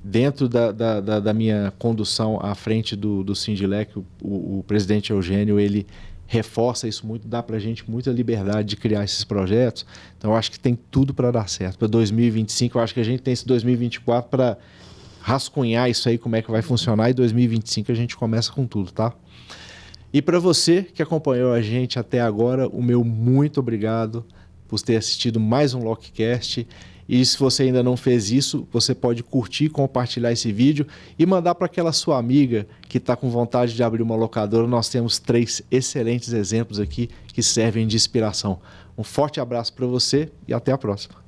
dentro da minha condução à frente do Sindilec, o presidente Eugênio, ele reforça isso muito, dá para a gente muita liberdade de criar esses projetos. Então, eu acho que tem tudo para dar certo. Para 2025, eu acho que a gente tem esse 2024 para rascunhar isso aí, como é que vai funcionar, e 2025 a gente começa com tudo, tá? E para você que acompanhou a gente até agora, o meu muito obrigado por ter assistido mais um Lockcast. E se você ainda não fez isso, você pode curtir, compartilhar esse vídeo e mandar para aquela sua amiga que está com vontade de abrir uma locadora. Nós temos 3 excelentes exemplos aqui que servem de inspiração. Um forte abraço para você e até a próxima.